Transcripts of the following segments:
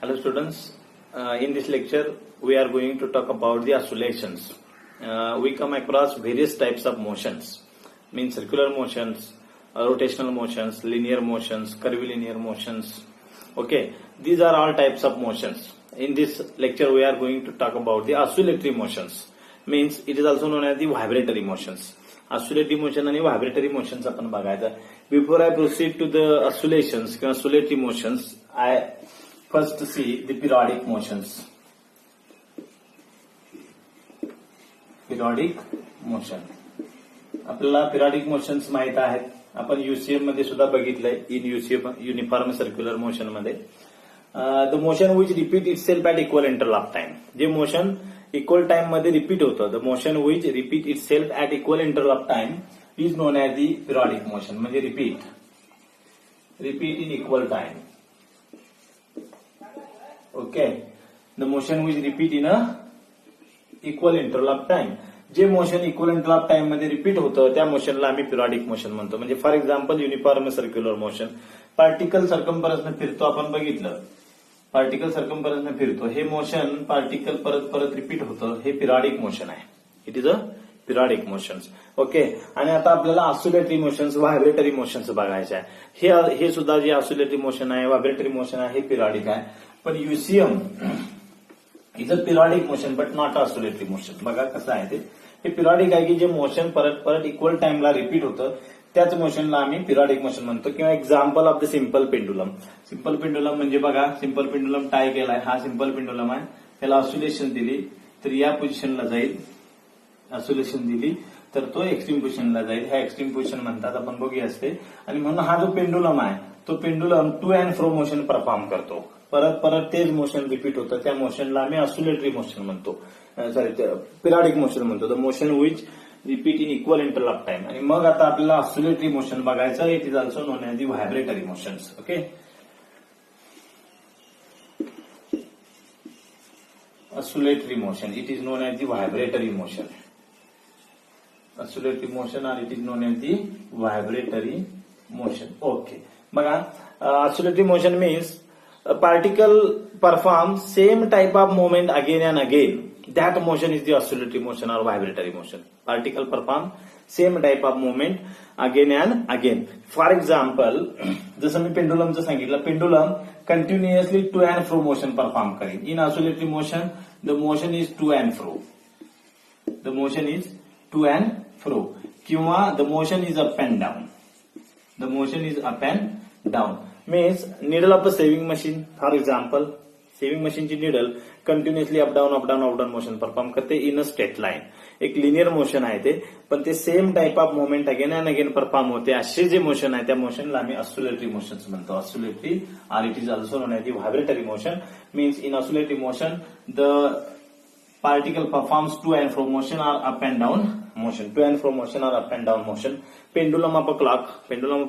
Hello students, in this lecture we are going to talk about the oscillations. We come across various types of motions, means circular motions, rotational motions, linear motions, curvilinear motions. Okay, these are all types of motions. In this lecture we are going to talk about the oscillatory motions, means it is also known as the vibratory motions. Oscillatory motion आणि vibratory motions आपण बघायचं. Before I proceed to the oscillations किंवा oscillatory motions, I first see the periodic motions. Periodic motion. आपल्याला periodic motions माहित आहेत. आपण UCM मध्ये सुद्धा बघितलंय in UCM uniform circular motion मध्ये. The motion which repeat itself at equal interval of time. जे motion equal time मध्ये repeat होतं, the motion which repeat itself at equal interval of time is known as the periodic motion. म्हणजे repeat in equal time. Okay, the motion which repeat in a equal interval of time. जे motion equal interval of time मध्ये repeat होतं त्या मोशनला आम्ही periodic motion म्हणतो. म्हणजे for example uniform circular motion, particle सर्कम्फरन्सने फिरतो आपण बघितलं, पार्टिकल सर्कम्फरन्सने फिरतो, हे मोशन पार्टिकल परत परत रिपीट होतं, हे पिरियडिक मोशन आहे. It is a periodic motions. Okay, आणि आता आपल्याला ऑसिलेटरी मोशन्स, व्हायब्रेटरी मोशन्स बघायचे आहे. हे सुद्धा जे ऑसिलेटरी मोशन आहे, व्हायब्रेटरी मोशन आहे, हे पिरियडिक आहे. पण UCM is a periodic motion but not oscillatory motion. बघा कसं आहे ते, हे पिरियडिक आहे की जे मोशन परत परत इक्वल टाइमला रिपीट होतं त्याच मोशनला आम्ही पिरियडिक मोशन म्हणतो. किंवा example of the simple pendulum. Simple pendulum म्हणजे बघा, सिंपल पेंडुलम टाय केलाय, हा सिंपल पेंडुलम आहे, त्याला ऑसिलेशन दिली तर या पोझिशनला जाईल, ऑसिलेशन दिली तर तो एक्स्ट्रीम पोझिशनला जाईल, ह्या एक्स्ट्रीम पोझिशन म्हणतात, आपण बघूया असते. आणि म्हणून हा जो पेंडुलम आहे तो pendulum to and fro motion perform करतो, परत परत तेच मोशन रिपीट होतं, त्या मोशनला आम्ही ऑसिलेटरी मोशन म्हणतो, सॉरी पिरियडिक मोशन म्हणतो. The motion which repeat in equal interval of time. आणि मग आता आपल्याला ऑसिलेटरी मोशन बघायचं, it is also known as the vibratory motions. Okay, oscillatory motion, it is known as the vibratory motion. Oscillatory motion or it is known as the vibratory motion. Okay, बघा, oscillatory motion means a particle performs same type of movement again and again. That motion is the oscillatory motion or vibratory motion. Particle perform same type of movement again and again. For example, जसं मी पेंडुलमचं सांगितलं, pendulum continuously to and fro motion perform करेल. In oscillatory motion, the motion is to and fro. The motion is to and fro. किंवा the motion is up and down. The motion is up and down. Means needle of a saving machine, for example, sewing मशीनची needle continuously up down motion perform करते in a straight line. एक linear motion आहे ते, पण ते same type of movement again and again perform होते. असे जे मोशन आहे त्या मोशनला आम्ही ऑसिलेटरी मोशन्स म्हणतो. Oscillatory or it is also known as the vibratory motion. Means in oscillatory motion the particle performs to and fro motion or up and down motion. To and fro motion or up and down motion. Pendulum of a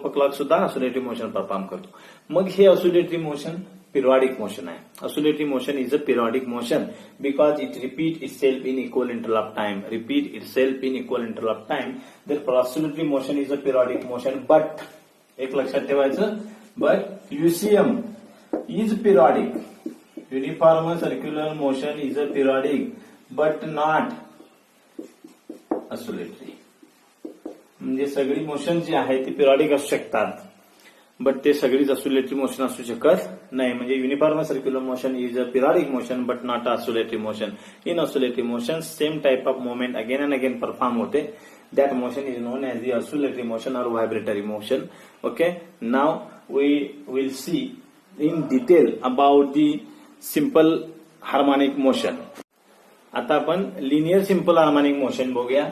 clock सुद्धा oscillatory motion perform करतो. मग हे oscillatory motion periodic motion आहे. Oscillatory motion is a periodic motion because it repeat itself in equal interval of time. Repeat itself in equal interval of time. Therefore oscillatory motion is a periodic motion. But एक लक्षात ठेवायचं, but UCM is periodic. Uniform circular motion is a periodic but not oscillatory. म्हणजे सगळी motion जी आहे ती periodic असू शकतात, but ते सगळीच ऑसिलेटरी मोशन असू शकत नाही. म्हणजे uniform circular motion is a periodic motion but not oscillatory motion. In oscillatory motion same type of movement again and again perform होते. That motion is known as the oscillatory motion और vibratory motion. Okay, now we will see in detail about the simple harmonic motion. आता आपण linear simple harmonic motion बघूया.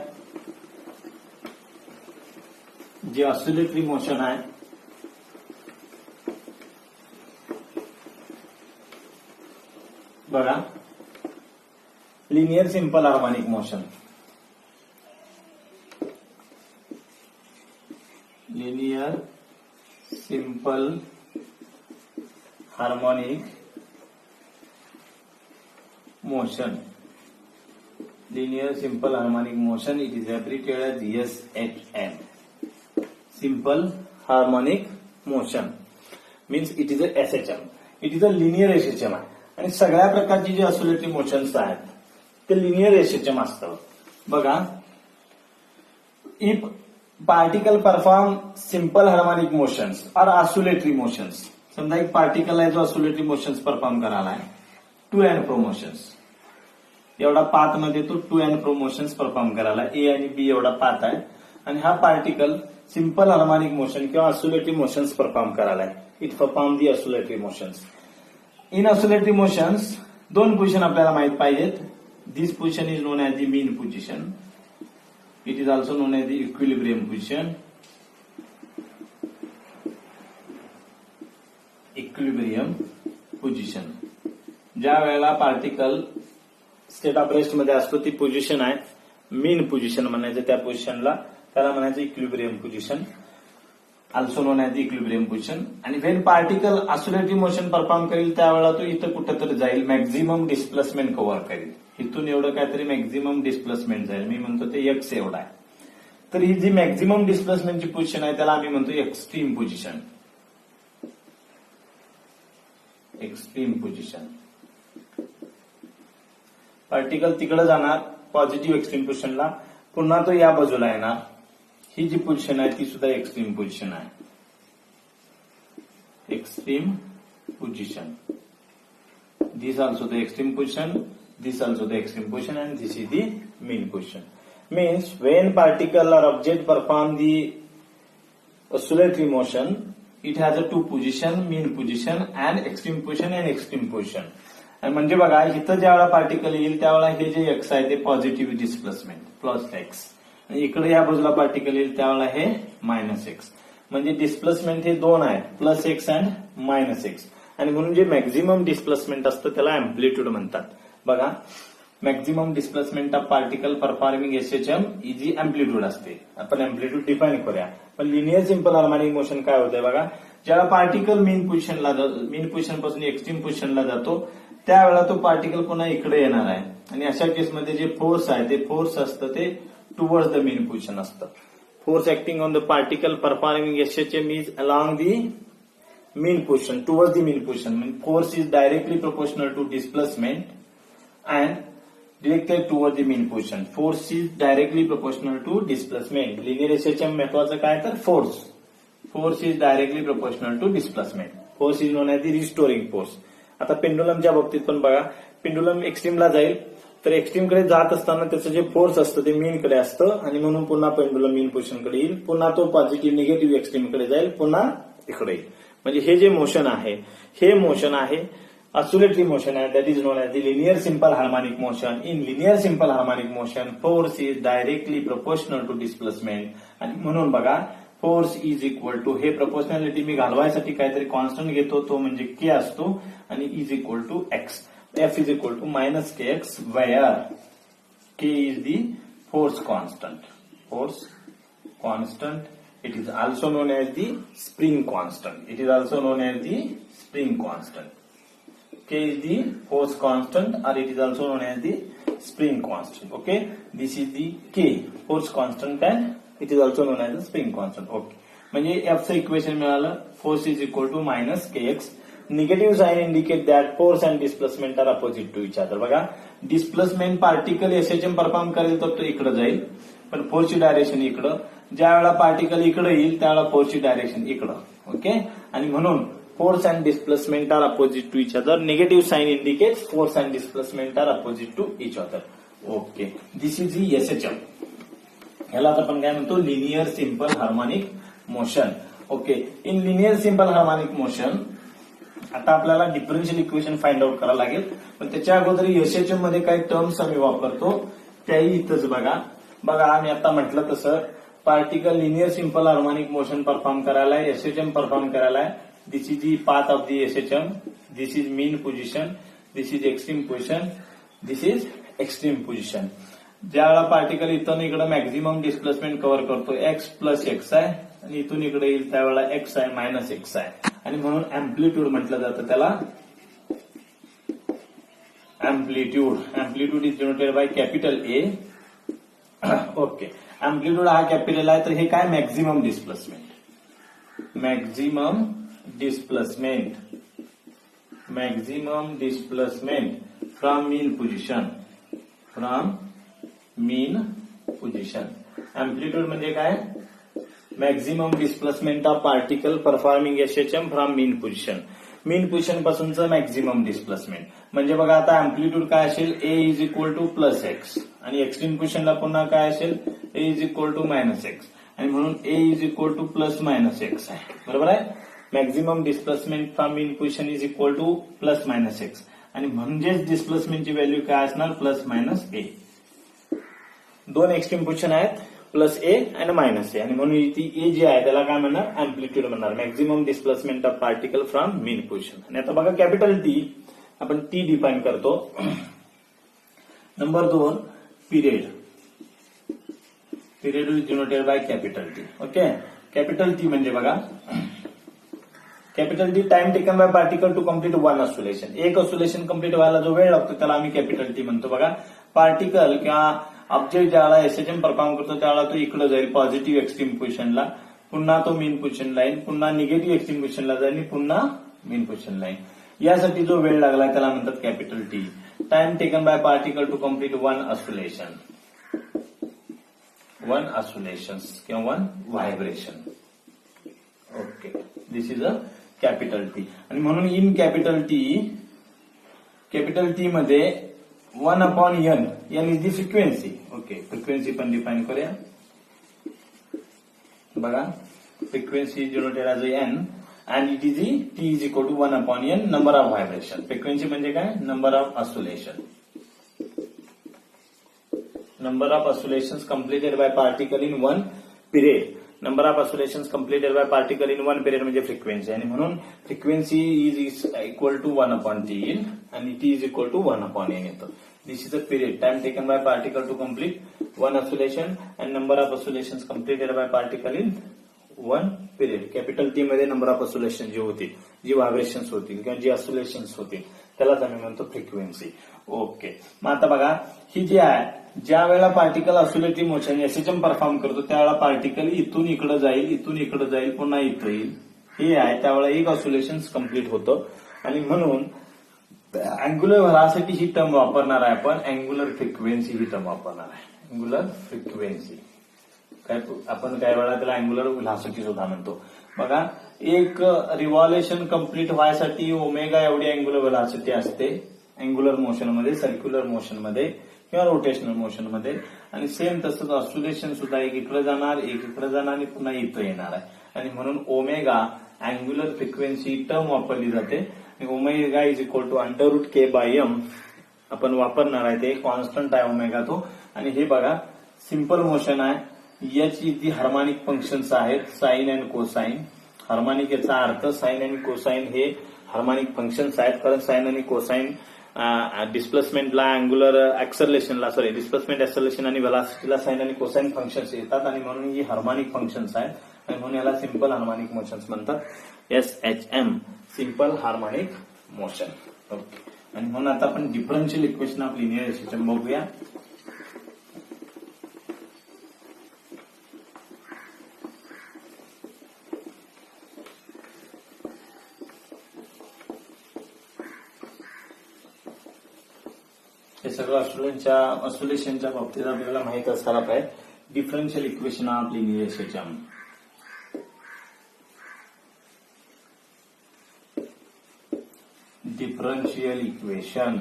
जे oscillatory motion आहे, बघा, linear simple harmonic motion. Linear simple harmonic motion. Linear simple harmonic motion, it is abbreviated as SHM. Simple harmonic motion means it is a SHM. It is a linear SHM आहे. आणि सगळ्या प्रकारची जी oscillatory motions आहेत ते linear SHM असतात. बघा, if particle perform simple harmonic motions और oscillatory motions, समजा एक पार्टिकल आहे जो ऑसिलेटरी मोशन्स परफॉर्म करायला आहे, टू अँड फ्रो मोशन्स, एवढा पाथ मध्ये तो to and fro motions perform करायला, ए आणि बी एवढा पाथ आहे, आणि हा पार्टिकल सिंपल हार्मोनिक मोशन किंवा ऑसिलेटरी मोशन्स परफॉर्म करायला आहे. It perform the oscillatory motions. In oscillatory motions दोन पोझिशन आपल्याला माहित पाहिजेत. This position is known as the mean position. It is also known as the equilibrium position. Equilibrium position, ज्या वेळेला particle state of rest मध्ये असतो ती position आहे मीन पोझिशन म्हणायचं. त्या पोझिशनला त्याला म्हणायचं equilibrium position, also known as the equilibrium position. आणि when particle oscillatory motion perform करेल त्यावेळेला तो इथं कुठेतरी जाईल, मॅक्झिमम डिस्प्लेसमेंट कव्हर करेल. इथून एवढं काहीतरी मॅक्झिमम डिस्प्लेसमेंट जाईल, मी म्हणतो ते एक्स एवढा आहे. तर ही जी मॅक्झिमम डिस्प्लेसमेंटची पोझिशन आहे त्याला आम्ही म्हणतो extreme position. Extreme position. Particle तिकडे जाणार पॉझिटिव्ह एक्स्ट्रीम पोझिशनला, पुन्हा तो या बाजूला येणार. ही जी पोझिशन आहे ती सुद्धा एक्स्ट्रीम पोझिशन आहे. Extreme position. This also the extreme position, this also the extreme position, and this is the mean position. Means Wien particle or object perform the oscillatory motion, it has a two position, mean position and extreme position and extreme position. आणि म्हणजे बघा, इथं ज्यावेळेला particle येईल त्यावेळेला हे जे x आहे ते पॉझिटिव्ह डिस्प्लेसमेंट प्लस एक्स, आणि इकडे या बाजूला पार्टिकल येईल त्यावेळेला हे मायनस एक्स. म्हणजे डिस्प्लेसमेंट हे दोन आहेत, plus x and minus X. आणि म्हणून जे मॅक्झिमम डिस्प्लेसमेंट असतं त्याला अँप्लिट्यूड म्हणतात. बघा, maximum displacement of particle performing SHM ही जी अँप्लिट्यूड असते, आपण अँप्लिट्यूड डिफाईन करूया. पण लिनियर सिंपल हार्मोनिक मोशन काय होतंय बघा, ज्यावेळेला पार्टिकल मीन पोझिशन पासून एक्स्ट्रीम पोझिशनला जातो त्यावेळेला तो पार्टिकल पुन्हा इकडे येणार आहे. आणि अशा केसमध्ये जे फोर्स आहे ते फोर्स असतं ते टुवर्ड्स द मीन पोझिशन असतं. Force acting on the particle performing SHM is along the mean position, towards the mean position. म्हणजे force is directly proportional to displacement and directed toward the mean position. Force is directly proportional to displacement. Linear SHM महत्वाचं काय तर force. Force is directly proportional to displacement. Force is known as the restoring force. आता पेंडुलमच्या बाबतीत पण बघा, pendulum एक्स्ट्रीमला जाईल तर एक्स्ट्रीमकडे जात असताना त्याचं जे फोर्स असतं ते मीनकडे असतं, आणि म्हणून पुन्हा पेंडुलम मीन पोझिशनकडे येईल, पुन्हा तो पॉझिटिव्ह निगेटिव्ह एक्स्ट्रीमकडे जाईल, पुन्हा इकडे येईल. म्हणजे हे जे मोशन आहे हे मोशन आहे ऑसिलेटरी मोशन आहे, that is known as the linear simple harmonic motion. In linear simple harmonic motion force is directly proportional to displacement. आणि म्हणून बघा, फोर्स इज इक्वल टू, हे प्रपोर्शनॅलिटी मी घालवायसाठी काहीतरी कॉन्स्टंट घेतो, तो म्हणजे के असतो, आणि is equal to x. F is equal to minus K x, where k is the force constant. Force constant. It is also known as the spring constant. It is also known as the spring constant. K is the force constant or it is also known as the spring constant. Okay, this is the K, force constant, and it is also known as the spring constant. Okay, म्हणजे F चं equation मिळालं, force is equal to minus kx. Negative sign indicate that force and displacement are opposite to each other. बघा, displacement particle SHM perform करेल तर तो इकडे जाईल, पण फोर्सची डायरेक्शन इकडं. ज्या वेळेला पार्टिकल इकडे येईल त्यावेळेला फोर्सची डायरेक्शन इकडं. ओके, आणि म्हणून force and displacement are opposite to each other. Negative sign indicates force and displacement are opposite to each other. Okay, this is the SHM. याला आपण काय म्हणतो, linear simple harmonic motion. Okay, in linear simple harmonic motion आता आपल्याला differential equation find out करावं लागेल, पण त्याच्या अगोदर एसएचएम मध्ये काही टर्म्स आम्ही वापरतो त्याही इथंच बघा. आम्ही आता म्हटलं तसं particle linear simple harmonic motion perform करायला, एसएचएम परफॉर्म करायला. This is the path of the SHM. This is mean position. This is extreme position. This is extreme position. ज्यावेळेला पार्टिकल इथून इकडे मॅक्झिमम डिस्प्लेसमेंट कव्हर करतो, x plus x आहे, आणि इथून इकडे येईल त्यावेळेला एक्स आहे मायनस एक्स आहे, आणि म्हणून अँप्लिट्यूड म्हटलं जातं त्याला. Amplitude. Amplitude is denoted by capital A. Okay, amplitude हा कॅपिटल आहे, तर हे काय maximum displacement. Maximum displacement maximum displacement from mean position. Amplitude म्हणजे काय? Maximum displacement of particle performing SHM from mean position. Mean position पासूनचं maximum displacement म्हणजे बघा आता अँप्लिट्यूड काय असेल, A is equal to plus X आणि एक्स्ट्रीम पोझिशनला पुन्हा काय असेल, A is equal to minus X आणि म्हणून A is equal to plus minus X आहे. बरोबर आहे. Maximum displacement from mean position is equal to plus minus X आणि म्हणजेच डिस्प्लेसमेंटची व्हॅल्यू काय असणार, प्लस मायनस ए. दोन एक्स्ट्रीम पोझिशन आहेत, प्लस ए आणि मायनस ए आणि म्हणून ती ए जी आहे त्याला काय म्हणणार, अँप्लिट्यूड म्हणणार. Maximum displacement of particle from mean position. आणि आता बघा कॅपिटल टी आपण टी डिफाईन करतो. Number 2 period. Period is denoted by capital T. Okay. Capital T म्हणजे बघा capital T time taken by particle to complete one oscillation. एक oscillation complete व्हायला जो वेळ लागतो त्याला आम्ही कॅपिटल टी म्हणतो. बघा पार्टिकल किंवा ऑब्जेक्ट ज्यावेळेला एसएचएम परफॉर्म करतो त्यावेळेला तो इकडे जाईल पॉझिटिव्ह एक्स्ट्रीम पोझिशनला, पुन्हा तो मीन पोझिशनला येईल, पुन्हा निगेटिव्ह एक्स्ट्रीम पोझिशनला जाईल आणि पुन्हा मीन पोझिशनला येईल. यासाठी जो वेळ लागला त्याला म्हणतात capital T. Time taken by particle to complete one oscillation किंवा one vibration. Okay. This is a capital T. आणि म्हणून इन कॅपिटल टी मध्ये 1/n, n is the frequency. Okay. Frequency पण डिफाईन करूया. बघा frequency is denoted as n and it is t is equal to 1/n number of vibration. Frequency म्हणजे काय, number of oscillation. Number of oscillations completed by particle in one period. Number of oscillations completed by particle in one period म्हणजे frequency आणि म्हणून frequency is equal to 1/t आणि t is equal to 1/n येतं. This is a period time taken by particle to complete one oscillation and number of oscillations completed by particle in one period. Capital T मध्ये number of oscillation जे होतील, जी vibrations होतील किंवा जी ऑस्युलेशन्स होतील त्यालाच आम्ही म्हणतो फ्रिक्वेन्सी. ओके. मग आता बघा ही जी आहे, ज्या वेळेला particle oscillative motion SHM perform करतो त्यावेळेला पार्टिकल इथून इकडे जाईल, इथून इकडे जाईल, पुन्हा इथं येईल. हे आहे त्यावेळेला एक ऑस्युलेशन कम्प्लीट होतं आणि म्हणून अँग्युलर व्हेलॉसिटी ही टर्म वापरणार आहे आपण, अँग्युलर फ्रिक्वेन्सी ही टर्म वापरणार आहे. अँग्युलर फ्रिक्वेन्सी काय आपण काही वेळा त्याला अँग्युलर व्हेलॉसिटी सुद्धा म्हणतो. बघा एक रिव्हॉल्युशन कम्प्लीट व्हायसाठी ओमेगा एवढी अँग्युलर व्हेलॉसिटी असते अँग्युलर मोशन मध्ये, सर्क्युलर मोशन मध्ये किंवा रोटेशनल मोशन मध्ये. आणि सेम तसंच ऑस्युलेशन सुद्धा एक इकडे जाणार, एक इकडे जाणार आणि पुन्हा इथं येणार आहे आणि म्हणून ओमेगा अँग्युलर फ्रिक्वेन्सी टर्म वापरली जाते. Omega is equal to √k/m आपण वापरणार आहे. ते कॉन्स्टंट आहे ओमेगा तो. आणि हे बघा सिंपल मोशन आहे. एच इथे हार्मोनिक फंक्शन्स आहेत, साइन अँड कोसाइन. हार्मोनिक याचा अर्थ साइन आणि कोसाइन हे हार्मोनिक फंक्शन्स आहेत, कारण साइन आणि कोसाइन डिस्प्लेसमेंटला अँग्युलर ऍक्सलरेशनला डिस्प्लेसमेंट ऍक्सलरेशन आणि व्हेलॉसिटीला साइन आणि कोसाइन फंक्शन्स येतात आणि म्हणून ही हार्मोनिक फंक्शन्स आहेत आणि म्हणून याला सिंपल हार्मोनिक मोशन्स म्हणतात. SHM simple harmonic motion. Okay. आणि म्हणून आता आपण differential equation of linear system बघूया. हे सगळं ऑस्युलेशनच्या बाबतीत आपल्याला माहित असायला पाहिजे. Differential equation of linear system. Differential equation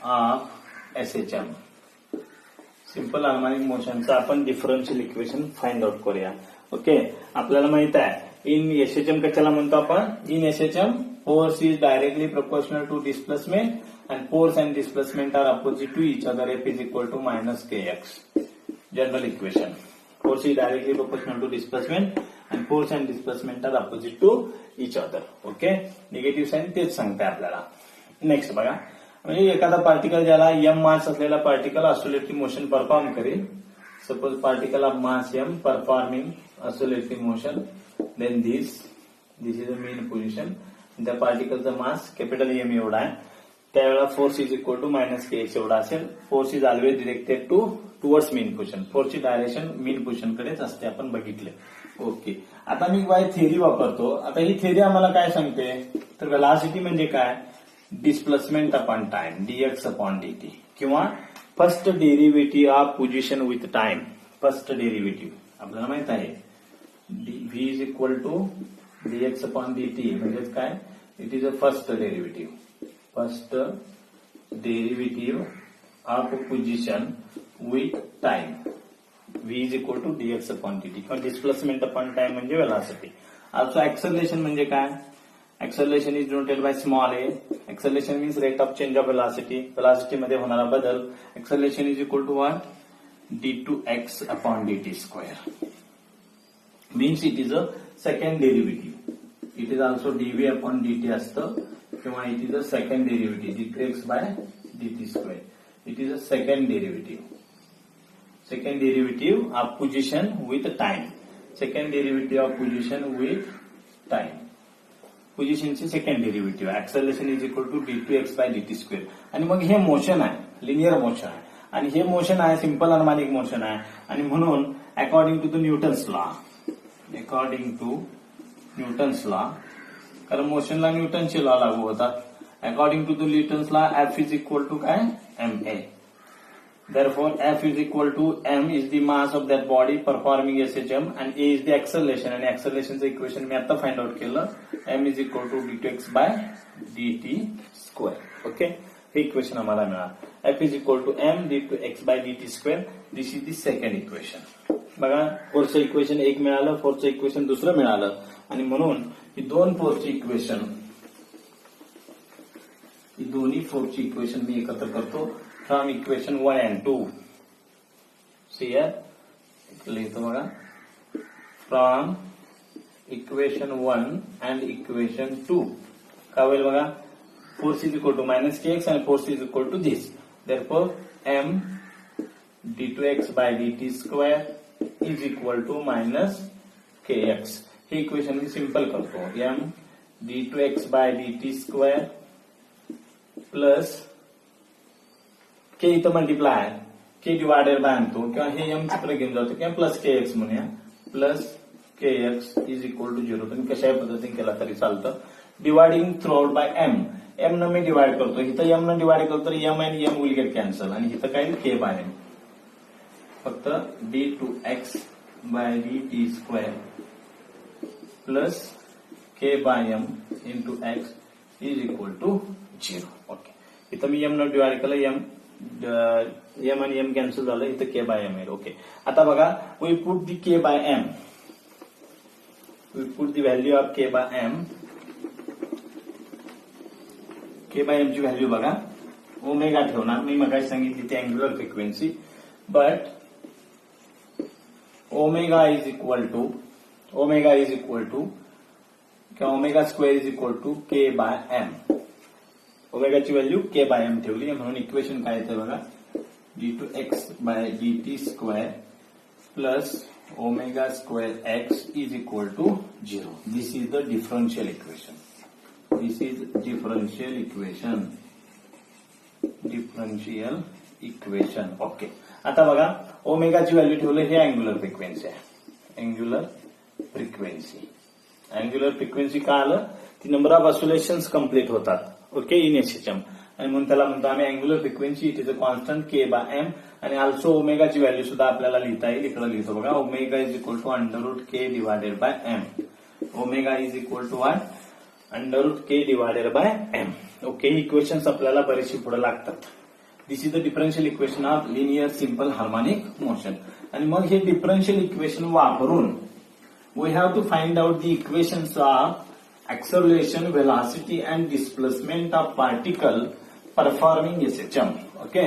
of SHM simple harmonic मोशनचं आपण डिफरन्शियल इक्वेशन फाइंड आउट करूया. ओके. आपल्याला माहित आहे इन SHM कशाला म्हणतो आपण, in SHM force is directly proportional to displacement and force and displacement are opposite to each other. F is equal to -kx. General equation. Force is directly proportional to displacement and force and displacement are opposite to each other. Okay. Negative sign तेच सांगते आपल्याला. Next बघा, म्हणजे एखादा particle ज्याला m mass असलेला particle oscillative motion perform करेल. Suppose particle of mass m performing oscillative motion, then this is a mean position. त्या पार्टिकलचा मास कॅपिटल M एवढा आहे. त्यावेळेला force is equal to minus K X एवढा असेल. Force is always directed towards main position. फोर्सची direction main position कडेच असते, आपण बघितले. ओके, आता मी बाय थेरी वापरतो. आता ही थेरी आम्हाला काय सांगते, तर वेलॉसिटी म्हणजे काय, displacement upon time, DX upon DT, किंवा first derivative of position with time. First derivative आपल्याला माहित आहे V is equal to DX upon DT म्हणजेच काय, it is a first derivative. First derivative of position with time, V is equal to DX upon DT, किंवा displacement upon time म्हणजे velocity. Also acceleration म्हणजे काय, acceleration is denoted by small A. Acceleration means rate of change of velocity, velocity मध्ये होणारा बदल. Acceleration is equal to what, d2x upon dt square, means it is a second derivative. It is also dv upon dt असतं, किंवा it is a second derivative, d2x by dt square. It is a second derivative. Second derivative of position with time. Second derivative of position with time. पोझिशनची second derivative. Acceleration is equal to d2x by dt square. आणि मग हे motion आहे, linear motion आहे, आणि हे motion आहे simple harmonic motion आहे. आणि म्हणून according to the Newton's law, according to Newton's law, कारण मोशनला न्यूटनचे लॉ लागू होतात. According to the Newton's law F is equal to काय, ma. Therefore, F is equal to m is the mass of that body performing SHM and a is the acceleration. आणि accelerationचं equation मी आता find out केलं, m is equal to d2x by dt square. Okay, हे equation आम्हाला मिळालं. F is equal to m d2x by dt square. This is the second equation. बघा, फोर्सचं equation एक मिळालं, फोर्सचं equation दुसरं मिळालं, आणि म्हणून ही दोन फोर्सची इक्वेशन, ही दोन्ही फोर्सची इक्वेशन मी एकत्र करतो from equation 1 and 2. See here, लिहितो बघा, from equation 1 and equation 2. काय होईल बघा, force is equal to minus K X आणि force is equal to this. therefore m d2x by dt square is equal to minus kx. हे equation मी simple करतो, m d2x by dt square plus K इथं multiply आहे, के divided bye आणतो, किंवा हे M चित्र घेऊन जातो, किंवा प्लस के एक्स म्हणूया, plus k x is equal to 0. तुम्ही कशाही पद्धतीने केला तरी चालतं. Dividing throughout by m, m न मी डिवाइड करतो, इथं एम न डिवाइड करतो तर एम आणि एम विल गेट कॅन्सल, आणि इथं काय के बाय एम, फक्त d2x by dt square plus k by m into x is equal to 0. Okay, इथं मी एम न डिवाइड केलं, एम आणि एम कॅन्सल झालं, इथं के बाय एम येईल. ओके, आता बघा, we put the k by m, we put the value of k by m. K by m ची व्हॅल्यू बघा, ओमेगा ठेवणार, मी मगाशी सांगितली ती angular frequency, but omega is equal to किंवा omega square is equal to K by M. ओमेगाची value K by M ठेवली, म्हणून इक्वेशन काय येते बघा, d2x by dt square plus omega square X is equal to 0. This is the differential equation. This is differential equation. Differential equation. Okay, आता बघा, ओमेगाची value ठेवलं, हे अँग्युलर फ्रिक्वेन्सी आहे. अँग्युलर फ्रिक्वेन्सी, अँग्युलर फ्रिक्वेन्सी का आलं, ती नंबर ऑफ ऑसिलेशन्स कम्प्लीट होतात. ओके, इन एसएचएम, आणि म्हणून त्याला म्हणतो आम्ही angular frequency. It is a constant k by m, आणि ऑल्सो ओमेगाची व्हॅल्यू सुद्धा आपल्याला लिहिता येईल. इकडे लिहितो बघा, omega is equal to under root k divided by m. Omega is equal to what, under root k divided by m. Okay, ही इक्वेशन्स आपल्याला बरेचशी पुढे लागतात. This is the differential equation of linear simple harmonic motion. आणि मग हे डिफरन्शियल equation वापरून we have to find out the equations of acceleration, velocity and displacement of particle performing SHM. Okay,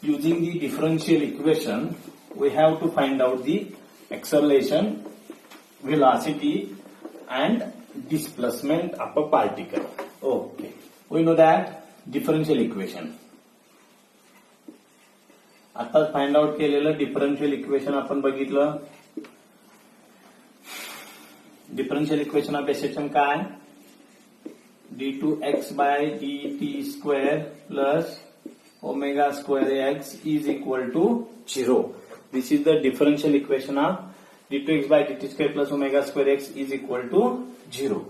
using the differential equation we have to find out the acceleration, velocity and displacement of a particle. Okay, we know that differential equation. आता find out केलेलं differential equation आपण बघितलं. Differential equation of SHM काय, d2x by dt square plus omega square x is equal to 0. This is the differential equation of d2x by dt square plus omega square x is equal to 0.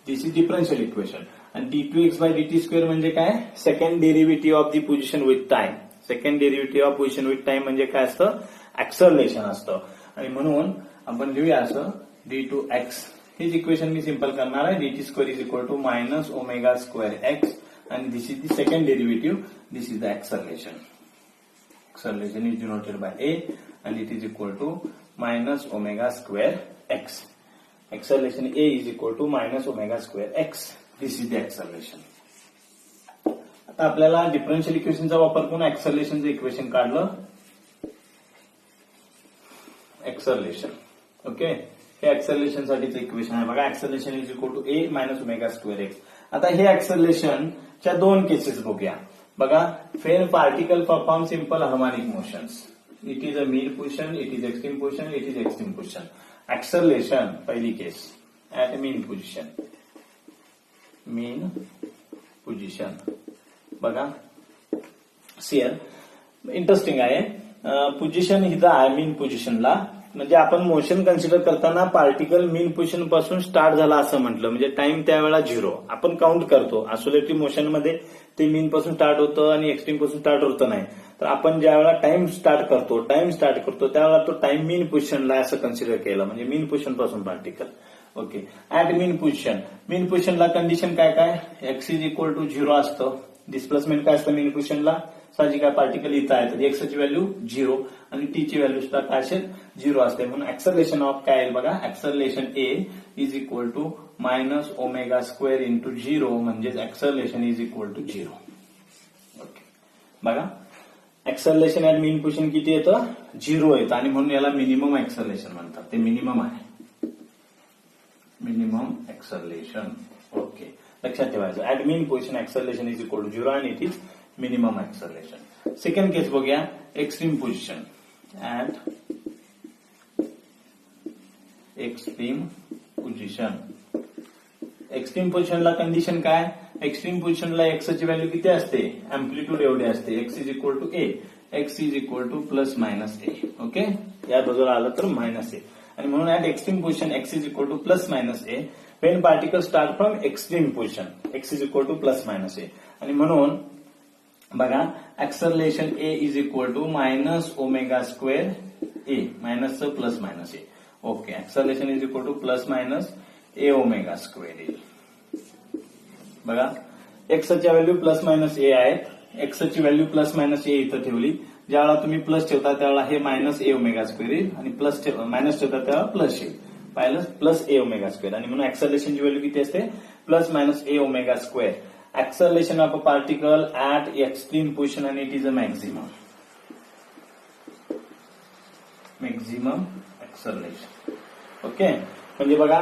This is differential equation. आणि d2x by dt square म्हणजे काय? Second derivative of the position with time. Second derivative of position with time म्हणजे काय असतं? Acceleration असतं. आणि म्हणून आपण लिहूया असं d2x. हेच इक्वेशन मी सिंपल करणार आहे. dt square is equal to minus omega square x आणि this is the second derivative. This is the acceleration. Acceleration is denoted by a and it is equal to minus omega square x. Acceleration a is equal to minus omega square x. This is the acceleration. आता आपल्याला differential इक्वेशनचा वापर करून ऍक्सलरेशनचं equation काढलं. Acceleration okay. हे acceleration साठीचं equation आहे बघा. Acceleration is equal to a minus omega square x. आता हे ऍक्सलरेशनच्या दोन केसेस बघूया. बघा, when particle perform simple harmonic motions, it is a mean position, it is extreme position, it is extreme position. Acceleration पहिली केस at mean position. mean position बघा here interesting आहे. Position हिथं आहे मीन पोझिशनला. म्हणजे आपण मोशन कन्सिडर करताना पार्टिकल मीन position पासून स्टार्ट झाला असं म्हटलं म्हणजे टाइम त्यावेळेला 0 आपण काउंट करतो. ऑसिलेटरी मोशन मध्ये ते मीन पासून स्टार्ट होतं आणि एक्स्ट्रीम पासून स्टार्ट होतं नाही. तर आपण ज्या वेळेला टाइम स्टार्ट करतो त्यावेळेला तो टाइम मीन पोझिशनला असं कन्सिडर केलं म्हणजे मीन पोझिशन पासून पार्टिकल. ओके. ऍट मीन पोझिशनला कंडिशन काय काय? एक्स इज इक्वल टू 0 असतं. डिस्प्लेसमेंट काय असतं मीन पोझिशनला? साहजिक आहे पार्टिकल इथं आहे तर एक्सची व्हॅल्यू 0 आणि टी ची व्हॅल्यू सुद्धा काय असेल? 0 असते. म्हणून ऍक्सलरेशन ऑफ काय येईल बघा? Acceleration a is equal to minus omega square into 0 म्हणजेच acceleration is equal to 0. Okay. बघा, ऍक्सलरेशन ऍट मीन पोझिशन किती येतं? 0 येतं आणि म्हणून याला मिनिमम ऍक्सलरेशन म्हणतात. ते मिनिमम आहे. Minimum acceleration. ओके. लक्षात ठेवायचं. At mean position acceleration is equal to 0 आणि it is minimum acceleration. Second case बघूया. Extreme position. At extreme position. Extreme पोझिशनला कंडिशन काय? एक्स्ट्रीम पोझिशनला एक्सची व्हॅल्यू किती असते? अँप्लिट्यूड एवढी असते. X is equal to A. X is equal to plus minus a. Okay. या बाजूला आलं तर मायनस ए. आणि म्हणून at extreme position x is equal to plus minus a. When particle start from extreme position x is equal to plus minus a. आणि म्हणून बघा acceleration a is equal to minus omega square a. मायनसचं plus minus a. Okay. Acceleration is equal to plus minus a omega square येईल. बघा, एक्सच्या value plus minus a आहेत. एक्सची value plus minus a इथं ठेवली. ज्यावेळेला तुम्ही प्लस ठेवता त्यावेळेला हे मायनस ए ओमेगा स्क्वेअर येईल आणि मायनस ठेवता त्यावेळेला प्लस येईल. पाहिलं? प्लस ए ओमेगा स्क्वेअर. आणि म्हणून ऍक्सलरेशनची व्हॅल्यू किती असते? Plus minus a omega square. Acceleration of a particle at extreme position and it is a maximum. Maximum acceleration. Okay. म्हणजे बघा,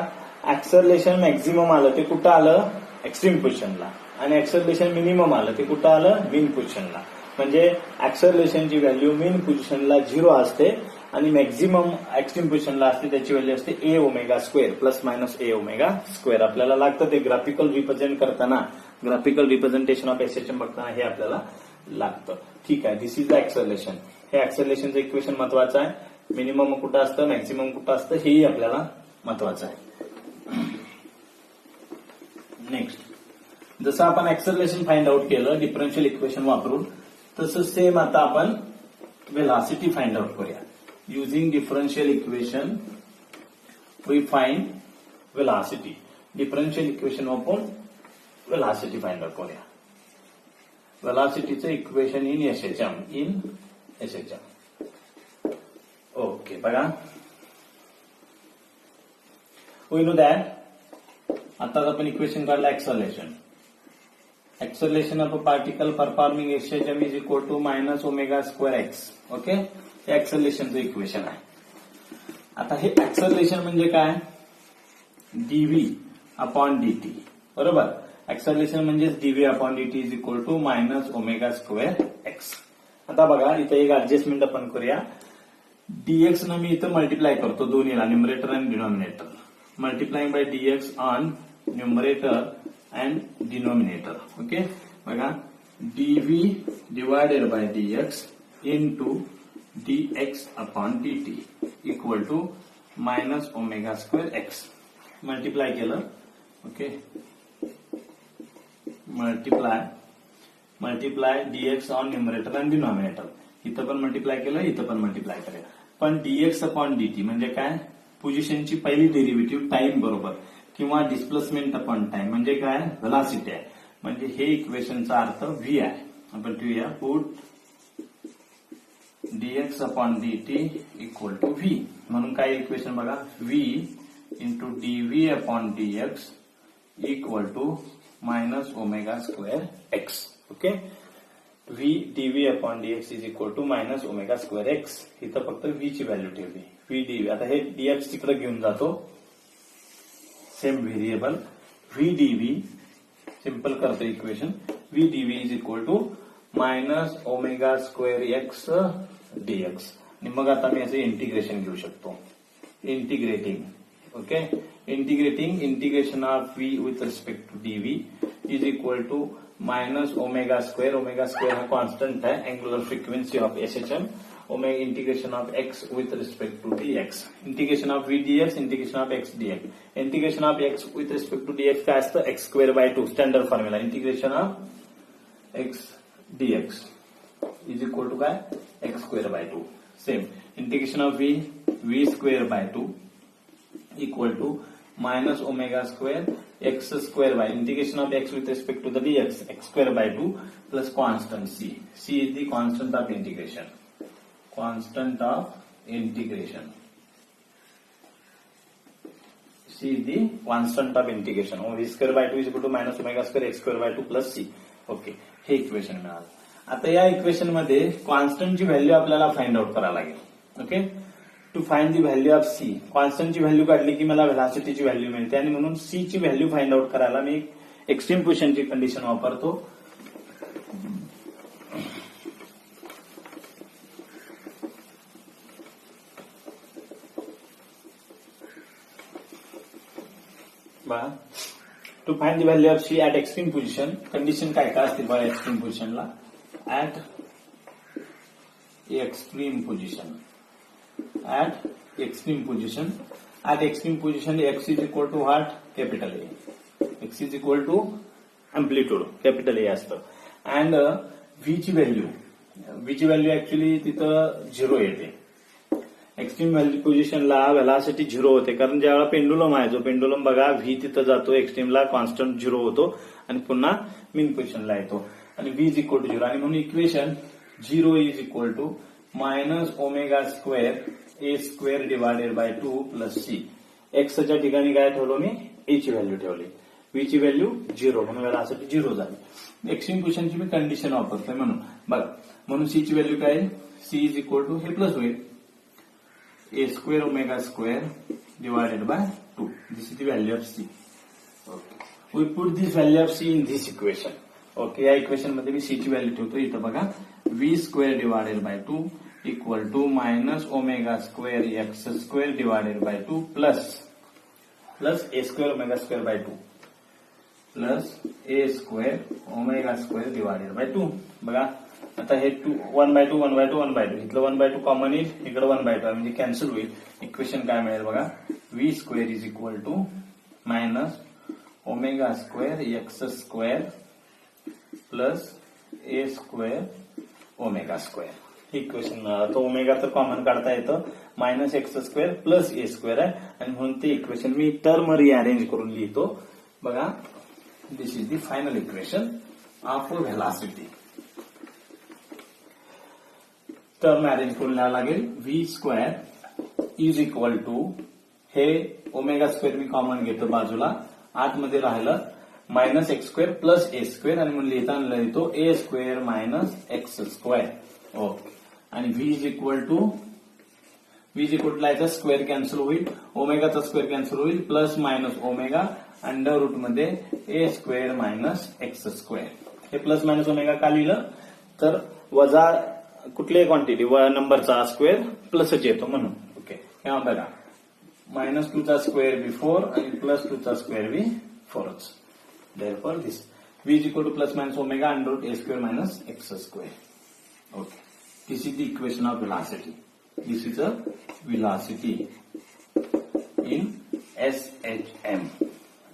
ऍक्सलरेशन मॅक्झिमम आलं ते कुठं आलं? एक्स्ट्रीम पोझिशनला. आणि ऍक्सलरेशन मिनिमम आलं ते कुठं आलं? मीन पोझिशनला. म्हणजे ऍक्सलरेशनची व्हॅल्यू मीन पोझिशनला 0 असते आणि मॅक्झिमम एक्स्ट्रीम पोझिशनला असते त्याची व्हॅल्यू असते ए omega square. Plus minus a omega square. आपल्याला लागतं ते ग्राफिकल रिप्रेझेंट करताना. ग्राफिकल रिप्रेझेंटेशन ऑफ एसएचएम बघताना हे आपल्याला लागतं. ठीक आहे. दिस इज द ऍक्सलरेशन. हे ऍक्सलरेशनचं इक्वेशन महत्वाचं आहे. मिनिमम कुठं असतं, मॅक्सिमम कुठं असतं हेही आपल्याला महत्वाचं आहे. नेक्स्ट, जसं आपण ऍक्सलरेशन फाइंड आउट केलं डिफरन्शियल इक्वेशन वापरून तसं सेम आता आपण वेलॉसिटी फाइंड आउट करूया. Using differential equation we find velocity. Differential equation वापरून वेलॉसिटी फाइंड आउट करूया. वेलॉसिटीचं इक्वेशन इन एसएचएम. ओके. बघा, वी नो दॅट आता आपण इक्वेशन काढलं acceleration. Acceleration of a particle performing SHM is equal to minus omega square x. Okay. हे ऍक्सलरेशनचं equation आहे. आता हे ऍक्सलरेशन म्हणजे काय? DV upon dt. बरोबर. ऍक्सलरेशन म्हणजेच dv upon dt is equal to minus omega square x. आता बघा, इथं एक ऍडजस्टमेंट आपण करूया. डीएक्स न मी इथं मल्टिप्लाय करतो दोन्हीला, न्यूमरेटर आणि denominator. Multiplying by dx on numerator and denominator. Okay, बघा dv divided by dx into dx upon dt equal to minus omega square x. Multiply केलं. Okay, multiply dx on numerator आणि denominator. इथं पण multiply केलं, इथं पण multiply केलं. पण dx अपॉन dt म्हणजे काय, पोझिशनची पहिली डेरिव्हेटिव्ह टाइम बरोबर किंवा डिस्प्लेसमेंट अपॉन टाइम म्हणजे काय, व्हेलॉसिटी आहे. म्हणजे हे इक्वेशनचा अर्थ v आहे. आपण ठेवूया put dx upon dt equal to v. म्हणून काय इक्वेशन बघा, v into dv upon dx equal to minus omega square x. Okay, v dv upon dx is equal to minus omega square x. इथं फक्त v ची value ठेवली, v dv. आता हे dx तिकडे घेऊन जातो, same variable v dv. Simple करतो equation, v dv is equal to minus omega square x dx. आणि मग आता मी याचे इंटिग्रेशन घेऊ शकतो, integrating. Okay, integration of v with respect to dv is equal to minus omega square हा constant है, angular frequency of SHM. Omega integration of x with respect to dx, integration of v dx, integration of x dx. Integration of x with respect to dx काय असतं, x square by 2 standard formula. Integration of x dx is equal to काय, x square by 2. Same integration of v square by 2 equal to minus omega square x square by integration of x with respect to the dx, x square by 2 plus constant c. c is the constant of integration. Constant of integration. c is the constant of integration. v square by 2 is equal to minus omega square x square by 2 plus c. Okay, हे equation मिळालं. आता या equation मध्ये कॉन्स्टंटची value आपल्याला find out करायला लागेल. Okay, to find the value of c. कॉन्स्टंटची व्हॅल्यू काढली की मला व्हेलॉसिटीची व्हॅल्यू मिळते आणि म्हणून सी ची व्हॅल्यू फाइंड आउट करायला मी एक्स्ट्रीम पोझिशनची कंडिशन वापरतो. To find the value of c at extreme position, condition काय काय असतील बघा एक्स्ट्रीम पोझिशनला. At extreme position, at extreme position x is equal to what, capital A. x is equal to amplitude, capital A असतं. and v ची value actually तिथं 0 येते. Extreme पोझिशनला व्हेलॉसिटी 0 होते, कारण ज्यावेळेला पेंडुलम आहे, जो पेंडुलम बघा v तिथं जातो, एक्स्ट्रीमला कॉन्स्टंट 0 होतो आणि पुन्हा मीन पोझिशनला येतो आणि v इज इक्वल टू 0. आणि म्हणून equation 0 is equal to minus omega square a square divided by 2 plus c. एक्सच्या ठिकाणी काय ठेवलो मी, ए ची व्हॅल्यू ठेवली, व्ही ची व्हॅल्यू 0 म्हणून व्हेलॉसिटी 0 झाली. एक्स्ट्रीम पोझिशनची मी कंडिशन वापरतोय म्हणून बघा. म्हणून सी ची व्हॅल्यू काय, सी इज इक्वल टू हे प्लस होईल a square omega square divided by 2. This is the value of c. We put this value of c in this equation. Okay, या equation मध्ये मी सी ची value ठेवतो. इथं बघा v square divided by 2 equal to minus omega square x square divided by 2 plus a square omega square by 2 plus a square omega square divided by 2. बघा आता हे 1 बाय 2 1 बाय 2 1 बाय 2 इथलं 1 bye 2 common येईल, इकडे 1 bye 2 म्हणजे cancel होईल. Equation काय मिळेल बघा, v square is equal to minus omega square x square plus a square omega square. Equation तो ओमेगा तर कॉमन काढता येतं, minus x square plus a square आहे आणि म्हणून ते इक्वेशन मी टर्म रिअरेंज करून लिहितो. बघा, this is the final equation of velocity. Term arrange करून लिहावं लागेल. V square is equal to हे ओमेगा स्क्वेअर मी कॉमन घेतो बाजूला, आतमध्ये राहिलं minus x square plus a square आणि म्हणून लिहिताना लिहितो a square minus x square. Okay, आणि व्ही इज इक्वल टू लायचा स्क्वेअर कॅन्सल होईल, ओमेगाचा स्क्वेअर कॅन्सल होईल, plus minus omega under root मध्ये a square minus x square. हे प्लस मायनस ओमेगा का लिहिलं तर वजा कुठल्याही क्वांटिटी व नंबरचा स्क्वेअर प्लसच येतो म्हणून. ओके, तेव्हा बघा मायनस 2 चा स्क्वेअर बी 4 आणि प्लस 2 चा स्क्वेअर बी 4च. Therefore, this v is equal to plus minus omega under root a square minus x square. Okay. This is the equation of velocity. This is a velocity in SHM.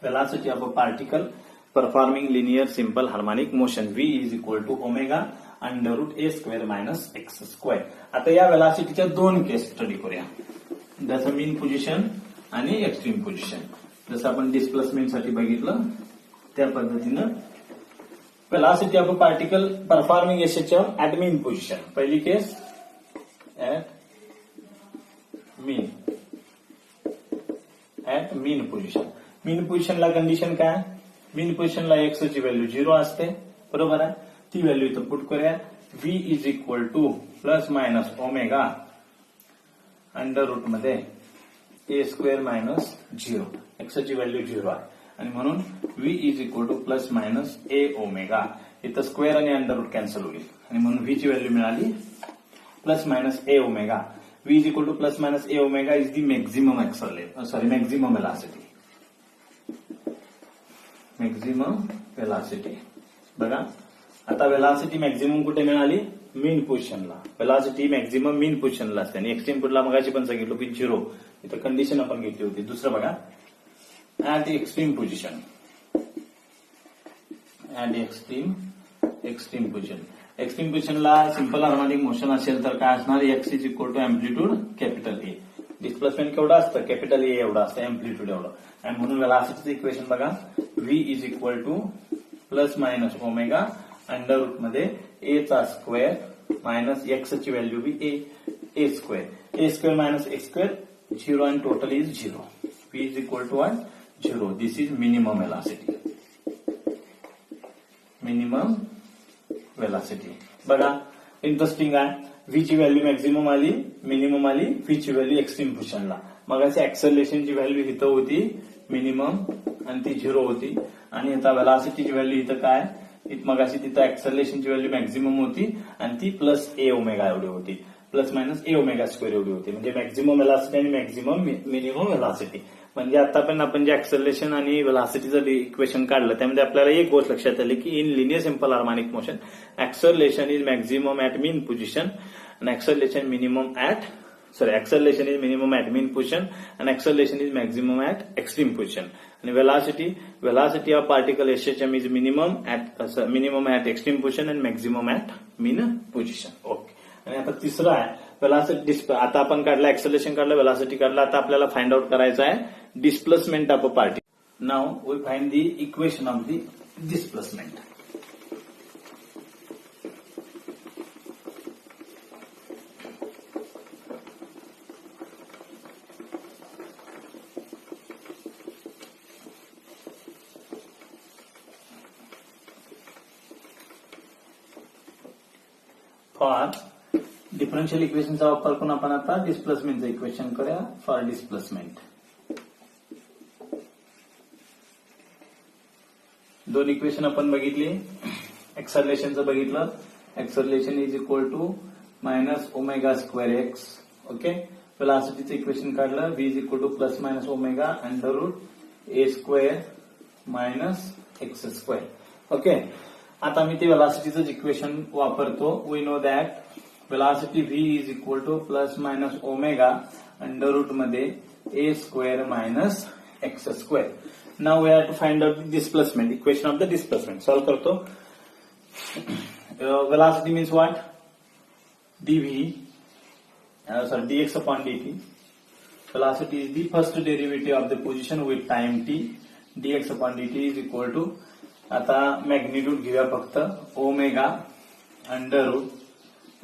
Velocity of a particle performing linear simple harmonic motion. V is equal to omega under root a square minus x square. आता या वेलॉसिटीच्या दोन केस study करूया. जसं मीन position आणि extreme position. जसं आपण displacement साठी बघितलं त्या पद्धतीनं velocity of a particle performing SHM at mean position. पहिली केस at mean position. मीन पोझिशनला कंडिशन काय? मीन पोझिशनला एक्स ची व्हॅल्यू 0 असते, बरोबर आहे. ती व्हॅल्यू इथं पुट करूया. v is equal to plus minus omega under root मध्ये ए स्क्वेअर मायनस 0. एक्स ची व्हॅल्यू 0 आहे आणि म्हणून v is equal to plus minus a omega. इथं स्क्वेअर आणि अंडर रूट कॅन्सल होईल आणि म्हणून v ची व्हॅल्यू मिळाली plus minus a omega. v is equal to plus minus a omega is the maximum maximum velocity. Maximum velocity बघा. आता velocity maximum कुठे मिळाली? मीन पोझिशनला. वेलॉसिटी मॅक्झिमम मीन पोझिशनला असते आणि एक्स्ट्रीम पुटला मगाशी पण सांगितलं की 0. इथं कंडिशन आपण घेतली होती. दुसरं बघा at extreme position. At extreme position. Extreme पोझिशनला सिंपल हार्मोनिक मोशन असेल तर काय असणार? X is equal to amplitude capital A. Displacement केवढं असतं? कॅपिटल ए एवढं असतं, अँप्लिट्यूड एवढं. आणि म्हणून वेलॉसिटीचं इक्वेशन बघा. V is equal to plus minus omega under root मध्ये ए चा स्क्वेअर मायनस एक्स ची व्हॅल्यू बी a square. A square minus x square 0 आणि total is 0. V is equal to 0. This is minimum velocity. Minimum velocity बघा. Interesting आहे. V ची value maximum आली, minimum आली. व्ही ची व्हॅल्यू एक्स्ट्रीम पोझिशनला. मग अशी ऍक्सलरेशनची व्हॅल्यू इथं होती मिनिमम आणि ती 0 होती. आणि आता वेलॉसिटीची व्हॅल्यू इथं काय? मग अशी तिथं ऍक्सलरेशनची व्हॅल्यू मॅक्झिमम होती आणि ती प्लस ए ओमेगा एवढी होती. Plus minus a omega square एवढी होती. म्हणजे मॅक्झिमम वेलॉसिटी आणि मॅक्झिमम मिनिमम वेलॉसिटी. म्हणजे आता पण आपण जे ऍक्सलरेशन आणि वेलॉसिटीचं इक्वेशन काढलं त्यामध्ये आपल्याला एक गोष्ट लक्षात आली की in linear simple harmonic motion acceleration is maximum at mean position and acceleration is minimum at mean position and acceleration is maximum at extreme position. And velocity of particle SHM is minimum at extreme position and maximum at mean position. Okay. आणि आता तिसरं आहे velocity. आता आपण काढला acceleration काढलं, velocity काढला. आता आपल्याला फाइंड आउट करायचं आहे displacement of a particle. Now we find the equation of the displacement. For differential इक्वेशनचा वापर करून आपण आता डिस्प्लेसमेंटचं इक्वेशन करूया. फॉर डिस्प्लेसमेंट दोन इक्वेशन आपण बघितली. एक्सलरेशनचं बघितलं. Acceleration is equal to minus omega square x. Okay. वेलॉसिटीचं इक्वेशन काढलं. V is equal to plus minus omega under root a square minus x square. Okay. आता मी ते वेलॉसिटीचं इक्वेशन वापरतो. We know that velocity v is equal to plus minus omega under root मध्ये a square minus x square. Now we have to find out displacement. Equation of the displacement solve करतो. Velocity means what? dx upon dt. Velocity is the first derivative of the position with time t. dx upon dt is equal to आता magnitude घेऊया फक्त omega under root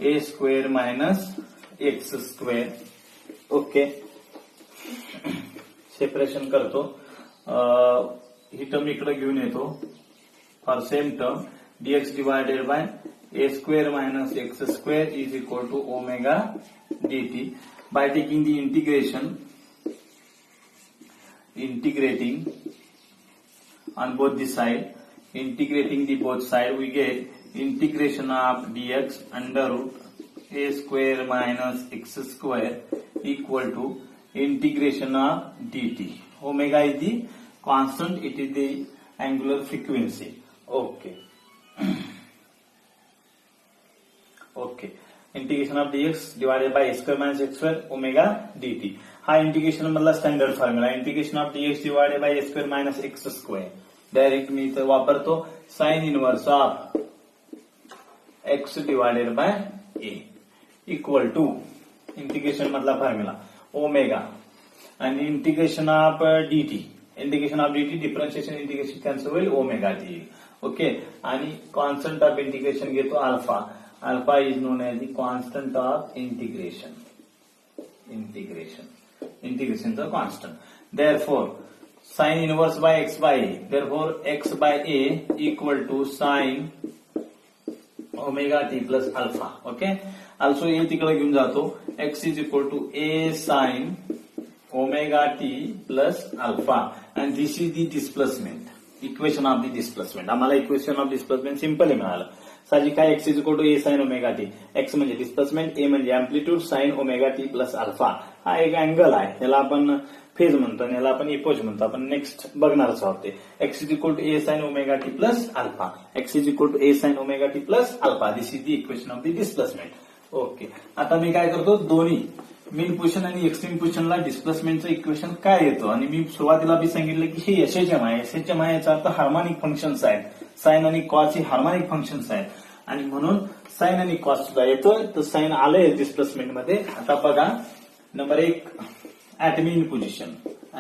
a square minus x square. Okay. Separation करतो. ही term इकडे घेऊन येतो. For same term dx divided by a square minus x square is equal to omega dt. By taking the integrating on both the side. Integrating the both side, we get integration of dx under root a square minus x square equal to integration of dt. Omega is the constant. It is the angular frequency. Okay okay. Integration of dx divided by square minus x square omega dt. हा integration मधला standard formula. Integration of dx divided by square minus x square. Direct मी इथं वापरतो sine inverse of x divided by A equal to integration मधला formula omega आणि integration of dt. Integration of dt differentiation integration cancel होईल omega t. Okay. आणि constant of integration घेतो alpha. Alpha is known as the constant of integration. इंटिग्रेशनचं constant. Therefore sine inverse by x by a. Therefore x by A equal to sine omega t plus alpha. Okay. Also a तिकडे घेऊन जातो. X is equal to a sine omega t plus alpha and this is the displacement. Equation of the displacement. आम्हाला equation of displacement simple मिळालं. साहजिक काय x is equal to a sine omega t. X म्हणजे displacement, ए म्हणजे amplitude, sign omega t plus alpha. हा एक angle आहे. याला आपण फेज म्हणतो आणि याला आपण इपोज म्हणतो. आपण नेक्स्ट बघणारच आहोत ते. X is equal to a sine omega t plus alpha. X is equal to a sine omega t plus alpha. This is the equation of the displacement. Okay. आता मी काय करतो दोन्ही मीन पोझिशन आणि एक्स्ट्रीम पोझिशनला डिस्प्लेसमेंटचं इक्वेशन काय येतो आणि मी सुरुवातीला बी सांगितलं की हे एसएचएम आहे. एसएचएम आहे याचा अर्थ हार्मोनिक फंक्शन्स आहेत. साइन आणि कॉस ही हार्मोनिक फंक्शन्स आहेत आणि म्हणून साइन आणि कॉस सुद्धा येतोय. तर साइन आलंय डिस्प्लेसमेंट मध्ये. आता बघा number 1 at mean position.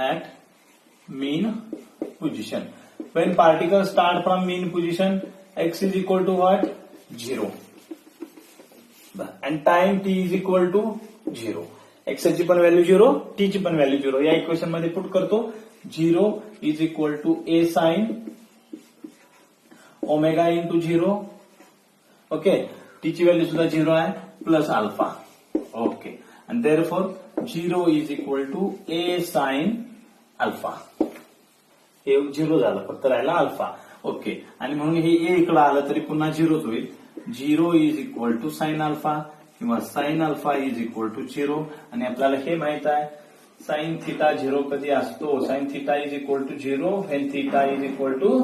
At mean position when particles start from mean position x is equal to what 0 and time t is equal to 0. x ची पण व्हॅल्यू 0, t ची पण व्हॅल्यू 0. या इक्वेशन मध्ये पुट करतो. 0 is equal to a sine omega into 0. Okay. t ची value सुद्धा 0 आहे प्लस अल्फा. ओके. आणि therefore 0 is equal to a sine alpha. हे 0 झालं फक्त राहिला अल्फा. ओके. आणि म्हणून हे ए इकडे आलं तरी पुन्हा 0च होईल. 0 is equal to sine alpha किंवा sine alpha is equal to 0. आणि आपल्याला हे माहित आहे साइन थिटा 0 कधी असतो. Sine theta is equal to 0 when theta is equal to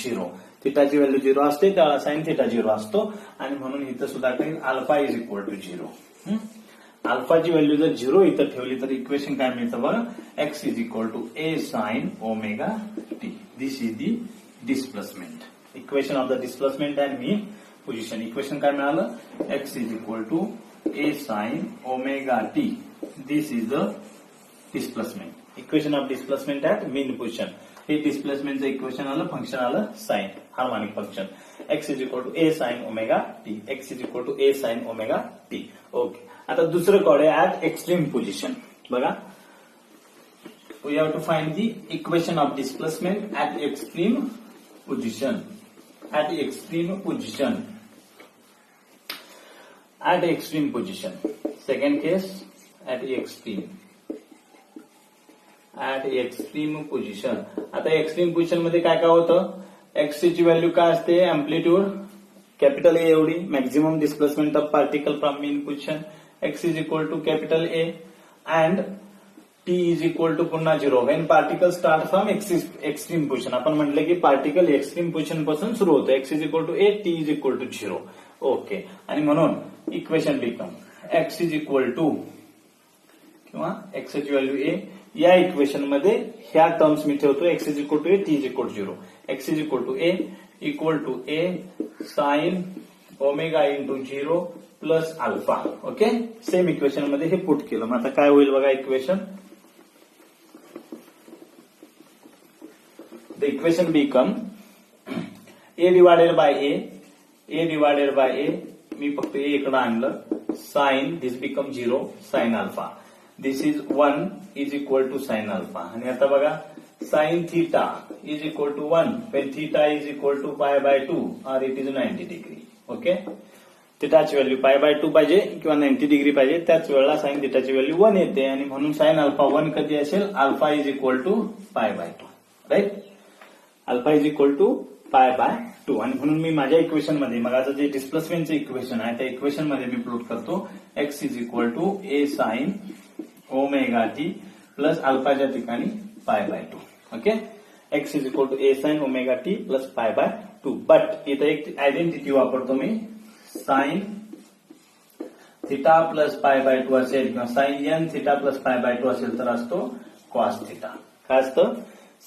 0. थिटाची व्हॅल्यू 0 असते त्यावेळेला साइन थिटा 0 असतो आणि म्हणून इथं सुद्धा काही अल्फा इज इक्वल टू 0. अल्फाची व्हॅल्यू जर 0 इथं ठेवली तर इक्वेशन काय मिळतं बरं. X is equal to a sine omega t. This is the displacement. Equation of the displacement and mean position. Equation काय मिळालं. X is equal to a sine omega t. This is the displacement. Equation of displacement at mean position. हे डिस्प्लेसमेंटचं equation आलं. Function आलं sine harmonic function. X is equal to a sine omega t. X is equal to a sine omega t. Okay. आता दुसरं कॉड आहे at extreme position. बघा we have to find the equation of displacement at extreme position. At extreme position. At extreme position. Second case at extreme. At extreme position. आता extreme position मध्ये काय काय होतं. एक्स ची व्हॅल्यू काय असते amplitude capital ए एवढी. Maximum displacement of particle from mean position. x is equal to capital A and t is equal to पुन्हा 0 when particle start from extreme position. आपण म्हटलं की पार्टिकल एक्स्ट्रीम पोझिशन पासून सुरू होतं. x is equal to A, t is equal to 0. Okay. आणि म्हणून equation become x is equal to किंवा x ची व्हॅल्यू A. या इक्वेशन मध्ये ह्या टर्म्स मी ठेवतो. x is equal to A, t is equal to 0. x is equal to A equal to A sin omega into 0 plus alpha. Okay. Same equation मध्ये हे put केलं. मग आता काय होईल बघा equation. The equation become a divided by a. A divided by a. मी फक्त ए इकडे आणलं. Sine this become 0 sine alpha. This is 1 is equal to sine alpha. आणि आता बघा sine theta is equal to 1 when theta is equal to pi by 2 और it is 90 degree. Okay. थिटाची value pi by 2 पाहिजे किंवा 90 degree पाहिजे. त्याच वेळेला साइन थिटाची व्हॅल्यू 1 येते आणि म्हणून साइन अल्फा 1 कधी असेल. Alpha is equal to pi by 2. Right. Alpha is equal to pi by 2. आणि म्हणून मी माझ्या इक्वेशन मध्ये मग आता जे डिस्प्लेसमेंटचं इक्वेशन आहे त्या इक्वेशन मध्ये मी प्लॉट करतो. X is equal to a sine omega t plus अल्फाच्या ठिकाणी pi by 2. Okay. X is equal to a sine omega t plus pi by 2. But इथं एक आयडेंटिटी वापरतो मी, sine theta plus pi by 2 असेल किंवा sine n theta plus pi by 2 असेल तर असतो कॉस थिटा. काय असतं,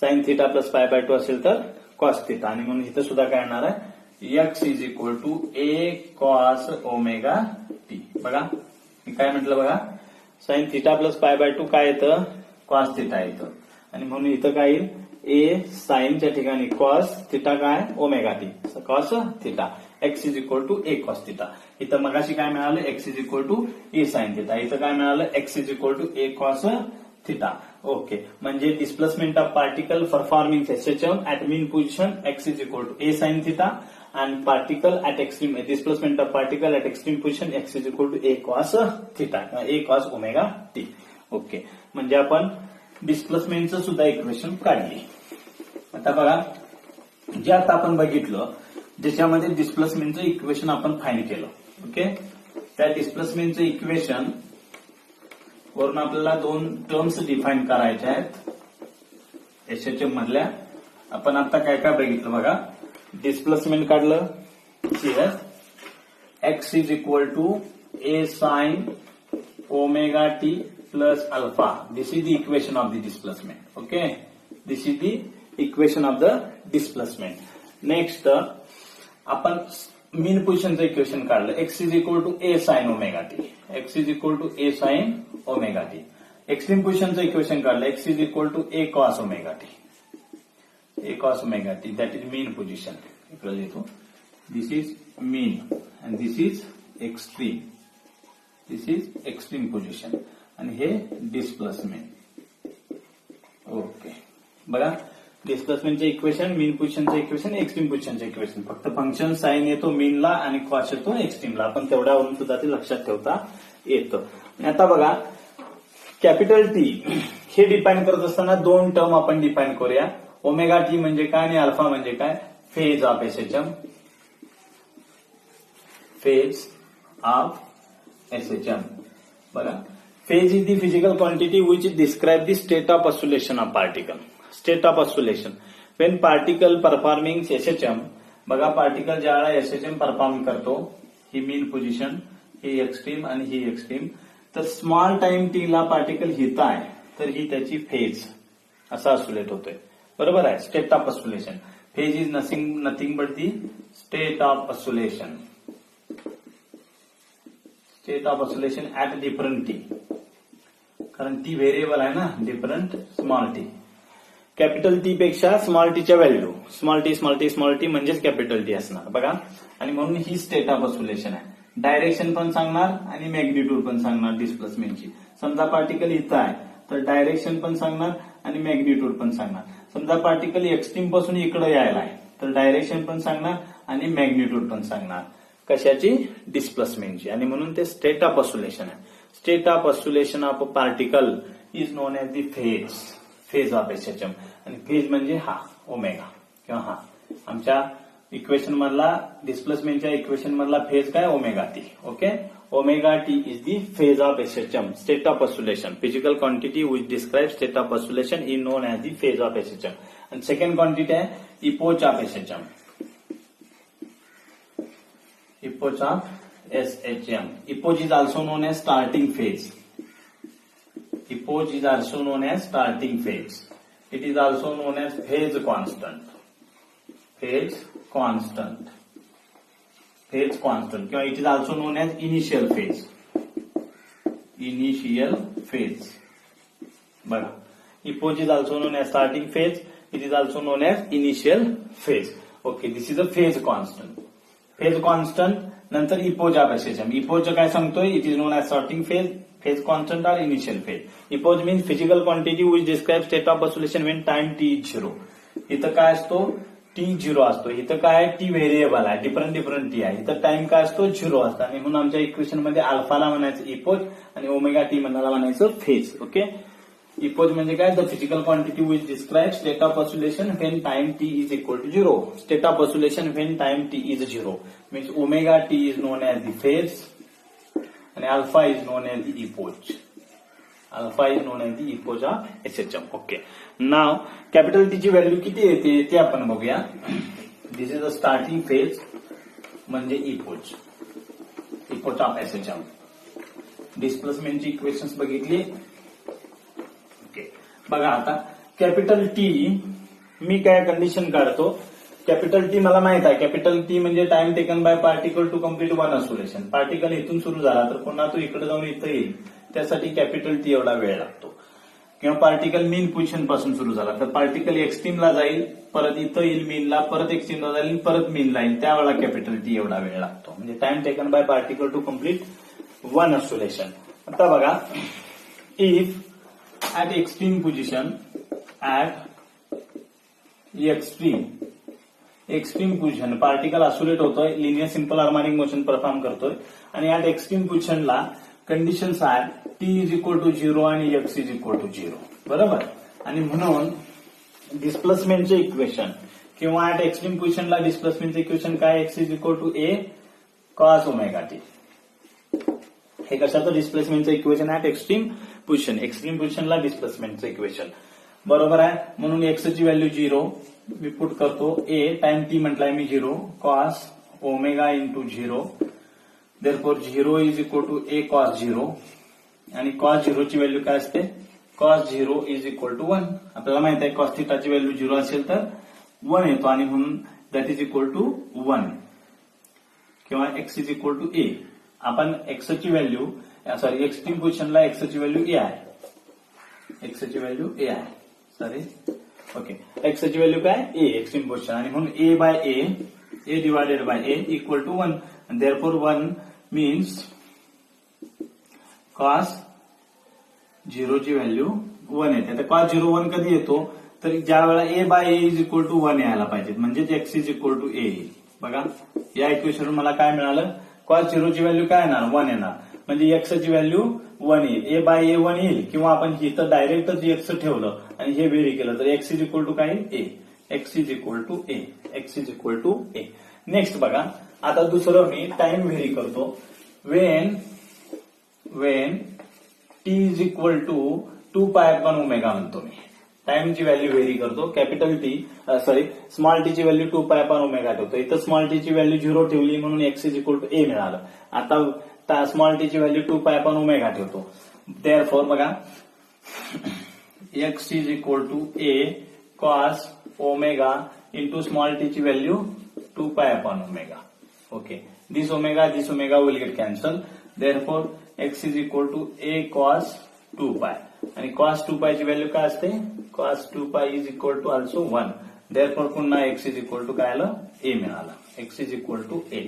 sine theta plus pi by 2 असेल तर कॉस थिटा. आणि म्हणून इथं सुद्धा काय येणार आहे, x is equal to A cos omega t. बघा मी काय म्हटलं बघा, sine theta plus pi by 2 काय येतं, कॉस थिटा येतं. आणि म्हणून इथं काय येईल, ए साइनच्या ठिकाणी कॉस थिटा काय omega t cos theta. X is equal to A cos theta. इथं मगाशी काय मिळालं, x is equal to a sine theta. इथं काय मिळालं, x is equal to A cos theta. Okay, म्हणजे displacement of particle performing SHM at mean position x is equal to a sine theta and particle at extreme displacement of particle at extreme position x is equal to a cos theta a cos omega t. Okay, म्हणजे आपण डिस्प्लेसमेंटचं सुद्धा equation काढली. आता बघा, जे आता आपण बघितलं ज्याच्यामध्ये डिस्प्लेसमेंटचं इक्वेशन आपण फाइंड केलं. ओके, त्या डिस्प्लेसमेंटचं इक्वेशन वरून आपल्याला 2 टर्म्स डिफाईन करायच्या आहेत एसएचएम मधल्या. आपण आता काय काय बघितलं बघा, डिस्प्लेसमेंट काढलं, x is equal to a sine omega t plus alpha. This is the equation of the displacement. Okay, this is the equation of the displacement. Next आपण मीन पोझिशनचं इक्वेशन काढलं, x is equal to a sine omega t. X is equal to a sine omega t. Extreme पोझिशनचं equation काढलं, x is equal to A cos omega t. A cos omega t, that is mean position. इकडे लिहितो, this is mean and this is extreme. This is extreme position आणि हे displacement. Okay, बघा डिस्प्लेसमेंटचे equation, मीन पोझिशनचं equation, extreme पोझिशनचं equation. फक्त function sine येतो मीनला आणि कॉस येतो एक्स्ट्रीमला. आपण तेवढ्यावरून सुद्धा ते लक्षात ठेवता येतं. आणि आता बघा, कॅपिटल टी हे डिफाईन करत असताना 2 टर्म आपण डिफाईन करूया. ओमेगा टी म्हणजे काय आणि अल्फा म्हणजे काय, phase of SHM. Phase of SHM. बघा, phase is the physical quantity which describe the state of oscillation of particle. State of oscillation when particle performing SHM. बघा, particle ज्यावेळेला SHM perform करतो, ही मीन पोझिशन, ही extreme आणि ही extreme, तर small time T ला पार्टिकल हित आहे तर ही त्याची फेज असा ऑसिलेट होतोय. बरोबर आहे, state of oscillation. Phase is nothing but the state of oscillation. State of oscillation at different T, कारण टी व्हेरिएबल आहे ना, different small T. Capital T पेक्षा स्मॉल टीच्या व्हॅल्यू स्मॉल टी म्हणजेच कॅपिटल टी असणार. बघा, आणि म्हणून ही स्टेट ऑफ ऑसिलेशन आहे. डायरेक्शन पण सांगणार आणि मॅग्निट्यूड पण सांगणार डिस्प्लेसमेंटची. समजा पार्टिकल इथं आहे तर डायरेक्शन पण सांगणार आणि मॅग्निट्यूड पण सांगणार. समजा पार्टिकल एक्स्ट्रीम पासून इकडे यायला आहे तर डायरेक्शन पण सांगणार आणि मॅग्निट्यूड पण सांगणार. कशाची, डिस्प्लेसमेंटची. आणि म्हणून ते स्टेट ऑफ ऑसिलेशन आहे. State of oscillation of a particle is known as the phase, phase of SHM. आणि फेज म्हणजे हा ओमेगा किंवा हा आमच्या इक्वेशन मधला, डिस्प्लेसमेंटच्या इक्वेशन मधला फेज काय, omega t. Okay, omega T is the phase of SHM, state of oscillation. Physical quantity which describe state of oscillation is known as the phase of SHM. आणि second quantity आहे epoch of SHM. Epoch of SHM. Epoch is also known as starting phase. Epoch is also known as starting phase. It is also known as phase constant. Phase constant. Phase constant. It is also known as initial phase. Initial phase. But epoch is also known as starting phase. It is also known as initial phase. Okay, this is a phase constant. Phase constant नंतर epoch of SHM. Epoch काय सांगतोय, it is known as starting phase, phase constant और initial phase. Epoch means physical quantity which describe state of oscillation when time T is 0. इथं काय असतो, T 0 असतो. इथं काय, टी व्हेरिएबल आहे, डिफरंट टी आहे. इथं टाइम काय असतो, 0 असतो. आणि म्हणून आमच्या इक्वेशन मध्ये अल्फाला म्हणायचं इपोज आणि ओमेगा टी म्हणायचं फेज. ओके, इपोज म्हणजे काय, the physical quantity which describe state of oscillation when time T is equal to 0. State of oscillation when time T is 0 means omega T is known as the phase आणि alpha is known as the epoch. Alpha is known as the epoch of SHM. Okay, now capital T ची value किती येते ते आपण बघूया. दिस is the starting phase म्हणजे impose of SHM. डिस्प्लेसमेंटची equations बघितली. Okay, बघा आता कॅपिटल टी मी काय कंडिशन काढतो. कॅपिटल टी मला माहित आहे, कॅपिटल टी म्हणजे time taken by particle to complete one oscillation. Particle इथून सुरू झाला तर पुन्हा तो इकडे जाऊन इथं येईल, त्यासाठी कॅपिटल टी एवढा वेळ लागतो. किंवा पार्टिकल मीन पोझिशन पासून सुरू झाला तर पार्टिकल एक्स्ट्रीमला जाईल, परत इथं येईल मीनला, परत एक्स्ट्रीमला जाईल, परत मीनला येईल, त्यावेळेला कॅपिटल टी एवढा वेळ लागतो. म्हणजे time taken by particle to complete one oscillation. आता बघा, if at extreme position extreme position particle oscillate होतोय, linear simple harmonic motion perform करतोय आणि ऍट एक्स्ट्रीम पोझिशनला कंडिशन्स आहेत टी इज इक्वल टू 0 आणि एक्स इज इक्वल टू 0. बरोबर. आणि म्हणून डिस्प्लेसमेंटचे इक्वेशन किंवा ऍट एक्स्ट्रीम पोझिशनला डिस्प्लेसमेंटचे इक्वेशन काय, x is equal to A cos omega t. हे कशाचं डिस्प्लेसमेंटचं इक्वेशन ऍट एक्स्ट्रीम पोझिशनला डिस्प्लेसमेंटचं इक्वेशन. बरोबर आहे. म्हणून एक्स ची व्हॅल्यू 0 मी पुट करतो. ए टाइम टी म्हटलाय मी 0 cos omega into 0. Therefore 0 is equal to A cos 0 आणि कॉस 0 ची व्हॅल्यू काय असते, कॉस 0 इज इक्वल टू 1. आपल्याला माहित आहे कॉस थिटाची व्हॅल्यू 0 असेल तर 1 येतो आणि म्हणून दॅट इज इक्वल टू 1 किंवा x is equal to A. आपण एक्स ची व्हॅल्यू एक्स्ट्रीम पोझिशनला एक्स ची व्हॅल्यू ए आहे, सॉरी ओके, एक्स ची व्हॅल्यू काय ए एक्स्ट्रीम पोझिशन आणि म्हणून A by A divided by A equal to 1. Therefore 1 means cos 0 ची व्हॅल्यू 1 येते. आता कॉस 0 1 कधी येतो तर ज्या वेळेला A by A is equal to 1 यायला पाहिजे, म्हणजेच x is equal to A येईल. बघा या इक्वेशनवरून मला काय मिळालं, कॉस 0 ची व्हॅल्यू काय येणार 1 येणार, म्हणजे एक्स ची व्हॅल्यू 1 येईल. ए बाय ए 1 येईल किंवा आपण इथं डायरेक्टच एक्स ठेवलं आणि हे व्हेरी केलं तर एक्स इज इक्वल टू काय A, x is equal to A. Next बघा, आता दुसरं मी टाइम व्हेरी करतो. When T is equal to 2 pi upon omega म्हणतो मी. टाइमची व्हॅल्यू व्हेरी करतो. कॅपिटल टी स्मॉल टी ची व्हॅल्यू 2 पाय अपॉन ओमेगा ठेवतो. इथं स्मॉल टी ची व्हॅल्यू 0 ठेवली म्हणून एक्स इज इक्वल टू ए मिळालं. आता स्मॉल टी ची व्हॅल्यू 2 पाय अपॉन ओमेगा ठेवतो. देअरफॉर बघा x is equal to A cos omega into small T ची value 2 pi upon omega. Okay, this omega will get cancel. Therefore x is equal to A cos 2 pi आणि cos 2 पाय ची value काय असते, cos 2 pi is equal to also 1. Therefore पुन्हा x is equal to काय आलं, a मिळालं. X is equal to a.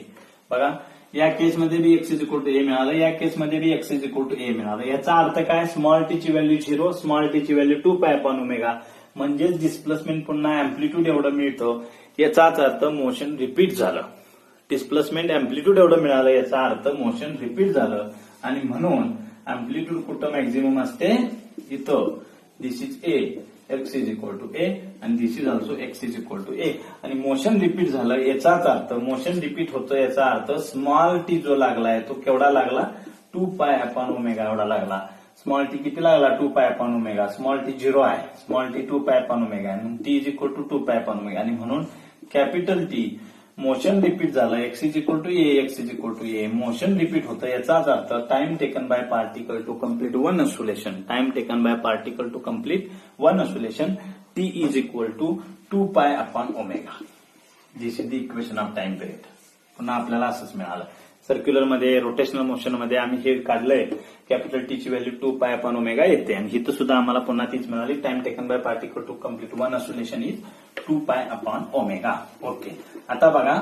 बघा या केसमध्ये बी एक्स इज इक्वल टू ए मिळालं, या केसमध्ये बी एक्स इज इक्वल टू ए मिळालं. याचा अर्थ काय, स्मॉल टी ची व्हॅल्यू 0, स्मॉल टी ची व्हॅल्यू 2 पाय अपॉन ओमेगा, म्हणजेच डिस्प्लेसमेंट पुन्हा अँप्लिट्यूड एवढं मिळतं. याचाच अर्थ मोशन रिपीट झालं. डिस्प्लेसमेंट अँप्लिट्यूड एवढं मिळालं याचा अर्थ मोशन रिपीट झालं आणि म्हणून अँप्लिट्यूड कुठं मॅक्झिमम असते, इथं. This is A, x is equal to A आणि this is also x is equal to A. आणि मोशन रिपीट झालं याचाच अर्थ, मोशन रिपीट होतं याचा अर्थ स्मॉल टी जो लागलाय तो केवढा लागला, 2 पाय अपॉन ओमेगा एवढा लागला. स्मॉल टी किती लागला, 2 pi upon omega. Small T 0 आहे, small T 2 pi upon omega आहे, T is equal to 2 pi upon omega. आणि म्हणून कॅपिटल टी मोशन रिपीट झालं, x is equal to A, x is equal to A, motion repeat होतं याचाच अर्थ time taken by particle to complete one oscillation, time taken by particle to complete one oscillation, T is equal to 2 pi upon omega. This is the equation of time period. पुन्हा आपल्याला असंच मिळालं. Circular मध्ये, rotational motion मध्ये आम्ही हे काढलंय, capital T ची व्हॅल्यू 2 पाय अपॉन ओमेगा येते आणि इथं सुद्धा आम्हाला पुन्हा तीच मिळाली. Time taken by particle to complete one oscillation is 2 pi upon omega. Okay, आता बघा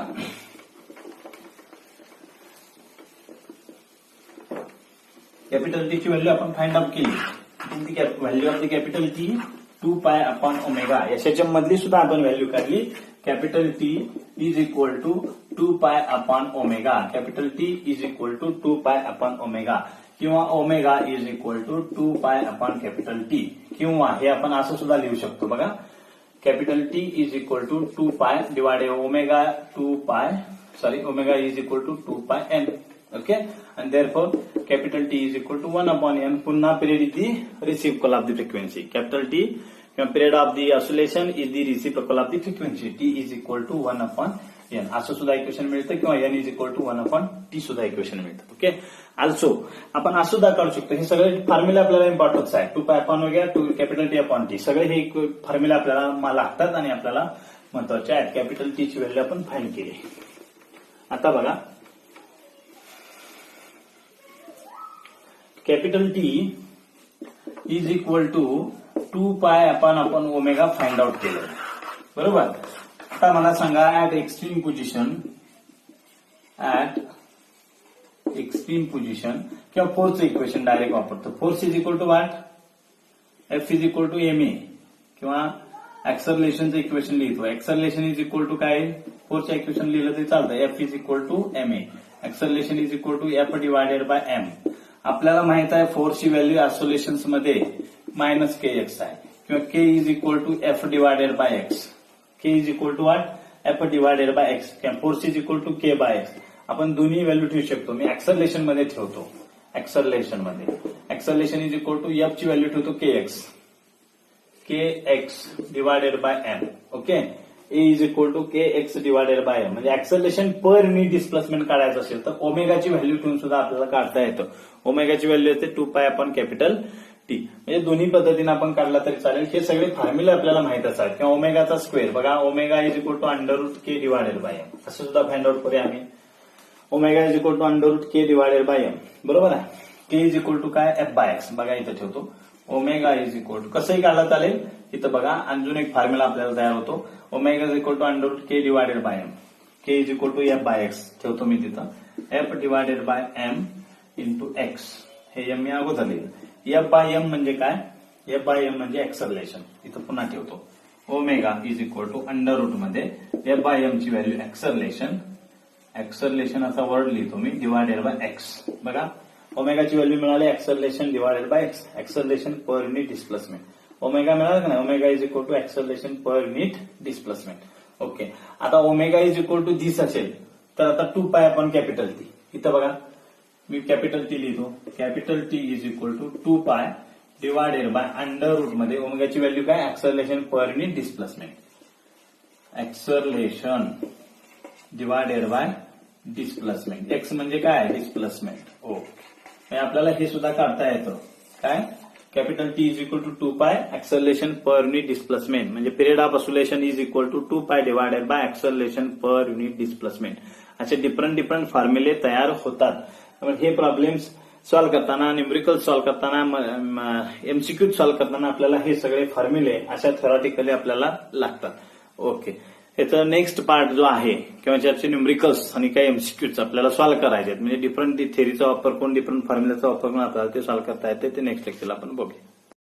कॅपिटल टी ची व्हॅल्यू आपण फाइंड आउट केली. Value of the capital T 2 pi upon omega. SHM मधली सुद्धा आपण व्हॅल्यू काढली. Capital T is equal to 2 pi upon omega. Capital T is equal to 2 pi upon omega किंवा omega is equal to 2 pi upon capital T, किंवा हे आपण असं सुद्धा लिहू शकतो. बघा capital T is equal to 2 pi divided omega 2 पाय, omega is equal to 2 pi n. Okay, and therefore capital T is equal to 1/n. पुन्हा period is the reciprocal of the frequency. Capital T किंवा period of the oscillation is the reciprocal of the frequency. T is equal to 1/n असं सुद्धा equation मिळतं किंवा n is equal to 1/t सुद्धा equation मिळतं. Okay. Also आपण असं सुद्धा काढू शकतो. हे सगळे फॉर्म्युला आपल्याला इम्पॉर्टन्स आहे. 2π वगैरे two capital T upon T सगळे हे फॉर्म्युला आपल्याला लागतात आणि आपल्याला महत्वाचे आहेत. कॅपिटल टी ची व्हॅल्यू आपण फाइंड केली. आता बघा capital T is equal to 2π omega find out केलं बरोबर. आता मला सांगा ऍट एक्स्ट्रीम पोझिशन किंवा फोर्सचं इक्वेशन डायरेक्ट वापरतो. Force is equal to what? F is equal to m a किंवा ऍक्सलरेशनचं इक्वेशन लिहितो. ऍक्सलरेशन इज इक्वल टू काय? फोर्सचं इक्वेशन लिहिलं तरी चालतं. F is equal to m a. Acceleration is equal to F divided by m. आपल्याला माहित आहे फोर्सची व्हॅल्यू ऍक्सलरेशन्स मध्ये मायनस के एक्स आहे किंवा k is equal to F divided by x. K is equal to what? F divided by x किंवा force is equal to K by x. आपण दोन्ही व्हॅल्यू ठेवू शकतो. मी ऍक्सलरेशन मध्ये ठेवतो. Acceleration is equal to F ची value ठेवतो k x divided by m. Okay. A is equal to k x divided by m. म्हणजे ऍक्सलरेशन पर युनिट डिस्प्लेसमेंट काढायचं असेल तर ओमेगाची व्हॅल्यू ठेवून सुद्धा आपल्याला काढता येतं. ओमेगाची व्हॅल्यू येते 2π कॅपिटल टी. म्हणजे दोन्ही पद्धतीने आपण काढला तरी चालेल. हे सगळे फॉर्म्युला आपल्याला माहित असतात. किंवा ओमेगाचा स्क्वेअर बघा omega is equal to √k divided by m असं सुद्धा फाइंड आउट करूया आम्ही. Omega is equal to √k divided by m बरोबर आहे. के इज इक्वल टू काय? F by x. बघा इथं ठेवतो. ओमेगा इज इक्वल टू कसंही काढला चालेल. इथं बघा अजून एक फॉर्म्युला आपल्याला तयार होतो. Omega is equal to √k divided by m. K is equal to F by x ठेवतो मी तिथं. F divided by m into x. हे एम मी अगोदर लिहिलं. एफ बाय एम म्हणजे काय? एफ बाय एम म्हणजे ऍक्सलरेशन. इथं पुन्हा ठेवतो. Omega is equal to under मध्ये एफ बाय एम ची व्हॅल्यू ऍक्सलरेशन असा वर्ड लिहितो मी डिवायडेड बाय एक्स. बघा ओमेगाची व्हॅल्यू मिळाली acceleration divided by x. Acceleration per unit displacement. Omega मिळाला का नाही? Omega is equal to acceleration per unit displacement. Okay. आता omega is equal to this असेल तर आता 2π कॅपिटल टी. इथं बघा मी कॅपिटल टी लिहितो. Capital T is equal to 2π divided by under मध्ये ओमेगाची व्हॅल्यू काय? Acceleration per unit displacement. Acceleration divided by displacement. X म्हणजे काय? डिस्प्लेसमेंट. ओके. आपल्याला हे सुद्धा काढता येतं. काय? Capital T is equal to 2π acceleration per unit displacement म्हणजे period of oscillation is equal to 2π divided by acceleration per unit displacement. असे डिफरंट फॉर्म्युले तयार होतात. हे प्रॉब्लेम्स सॉल्व्ह करताना न्यूमेरिकल सॉल्व्ह करताना एमसीक्यू सॉल्व्ह करताना आपल्याला हे सगळे फॉर्म्युले अशा थेरॉटिकली आपल्याला लागतात. ओके. याचा नेक्स्ट पार्ट जो आहे किंवा ज्याचे न्यूमेरिकल्स आणि काही एमसीक्यूज आपल्याला सॉल्व्ह करायचे म्हणजे डिफरंट थेरीचा वापर करून डिफरंट फॉर्म्युलाचा वापर करून आपल्याला ते सॉल्व्ह करता येते. ते नेक्स्ट लेक्चरला आपण बघूया.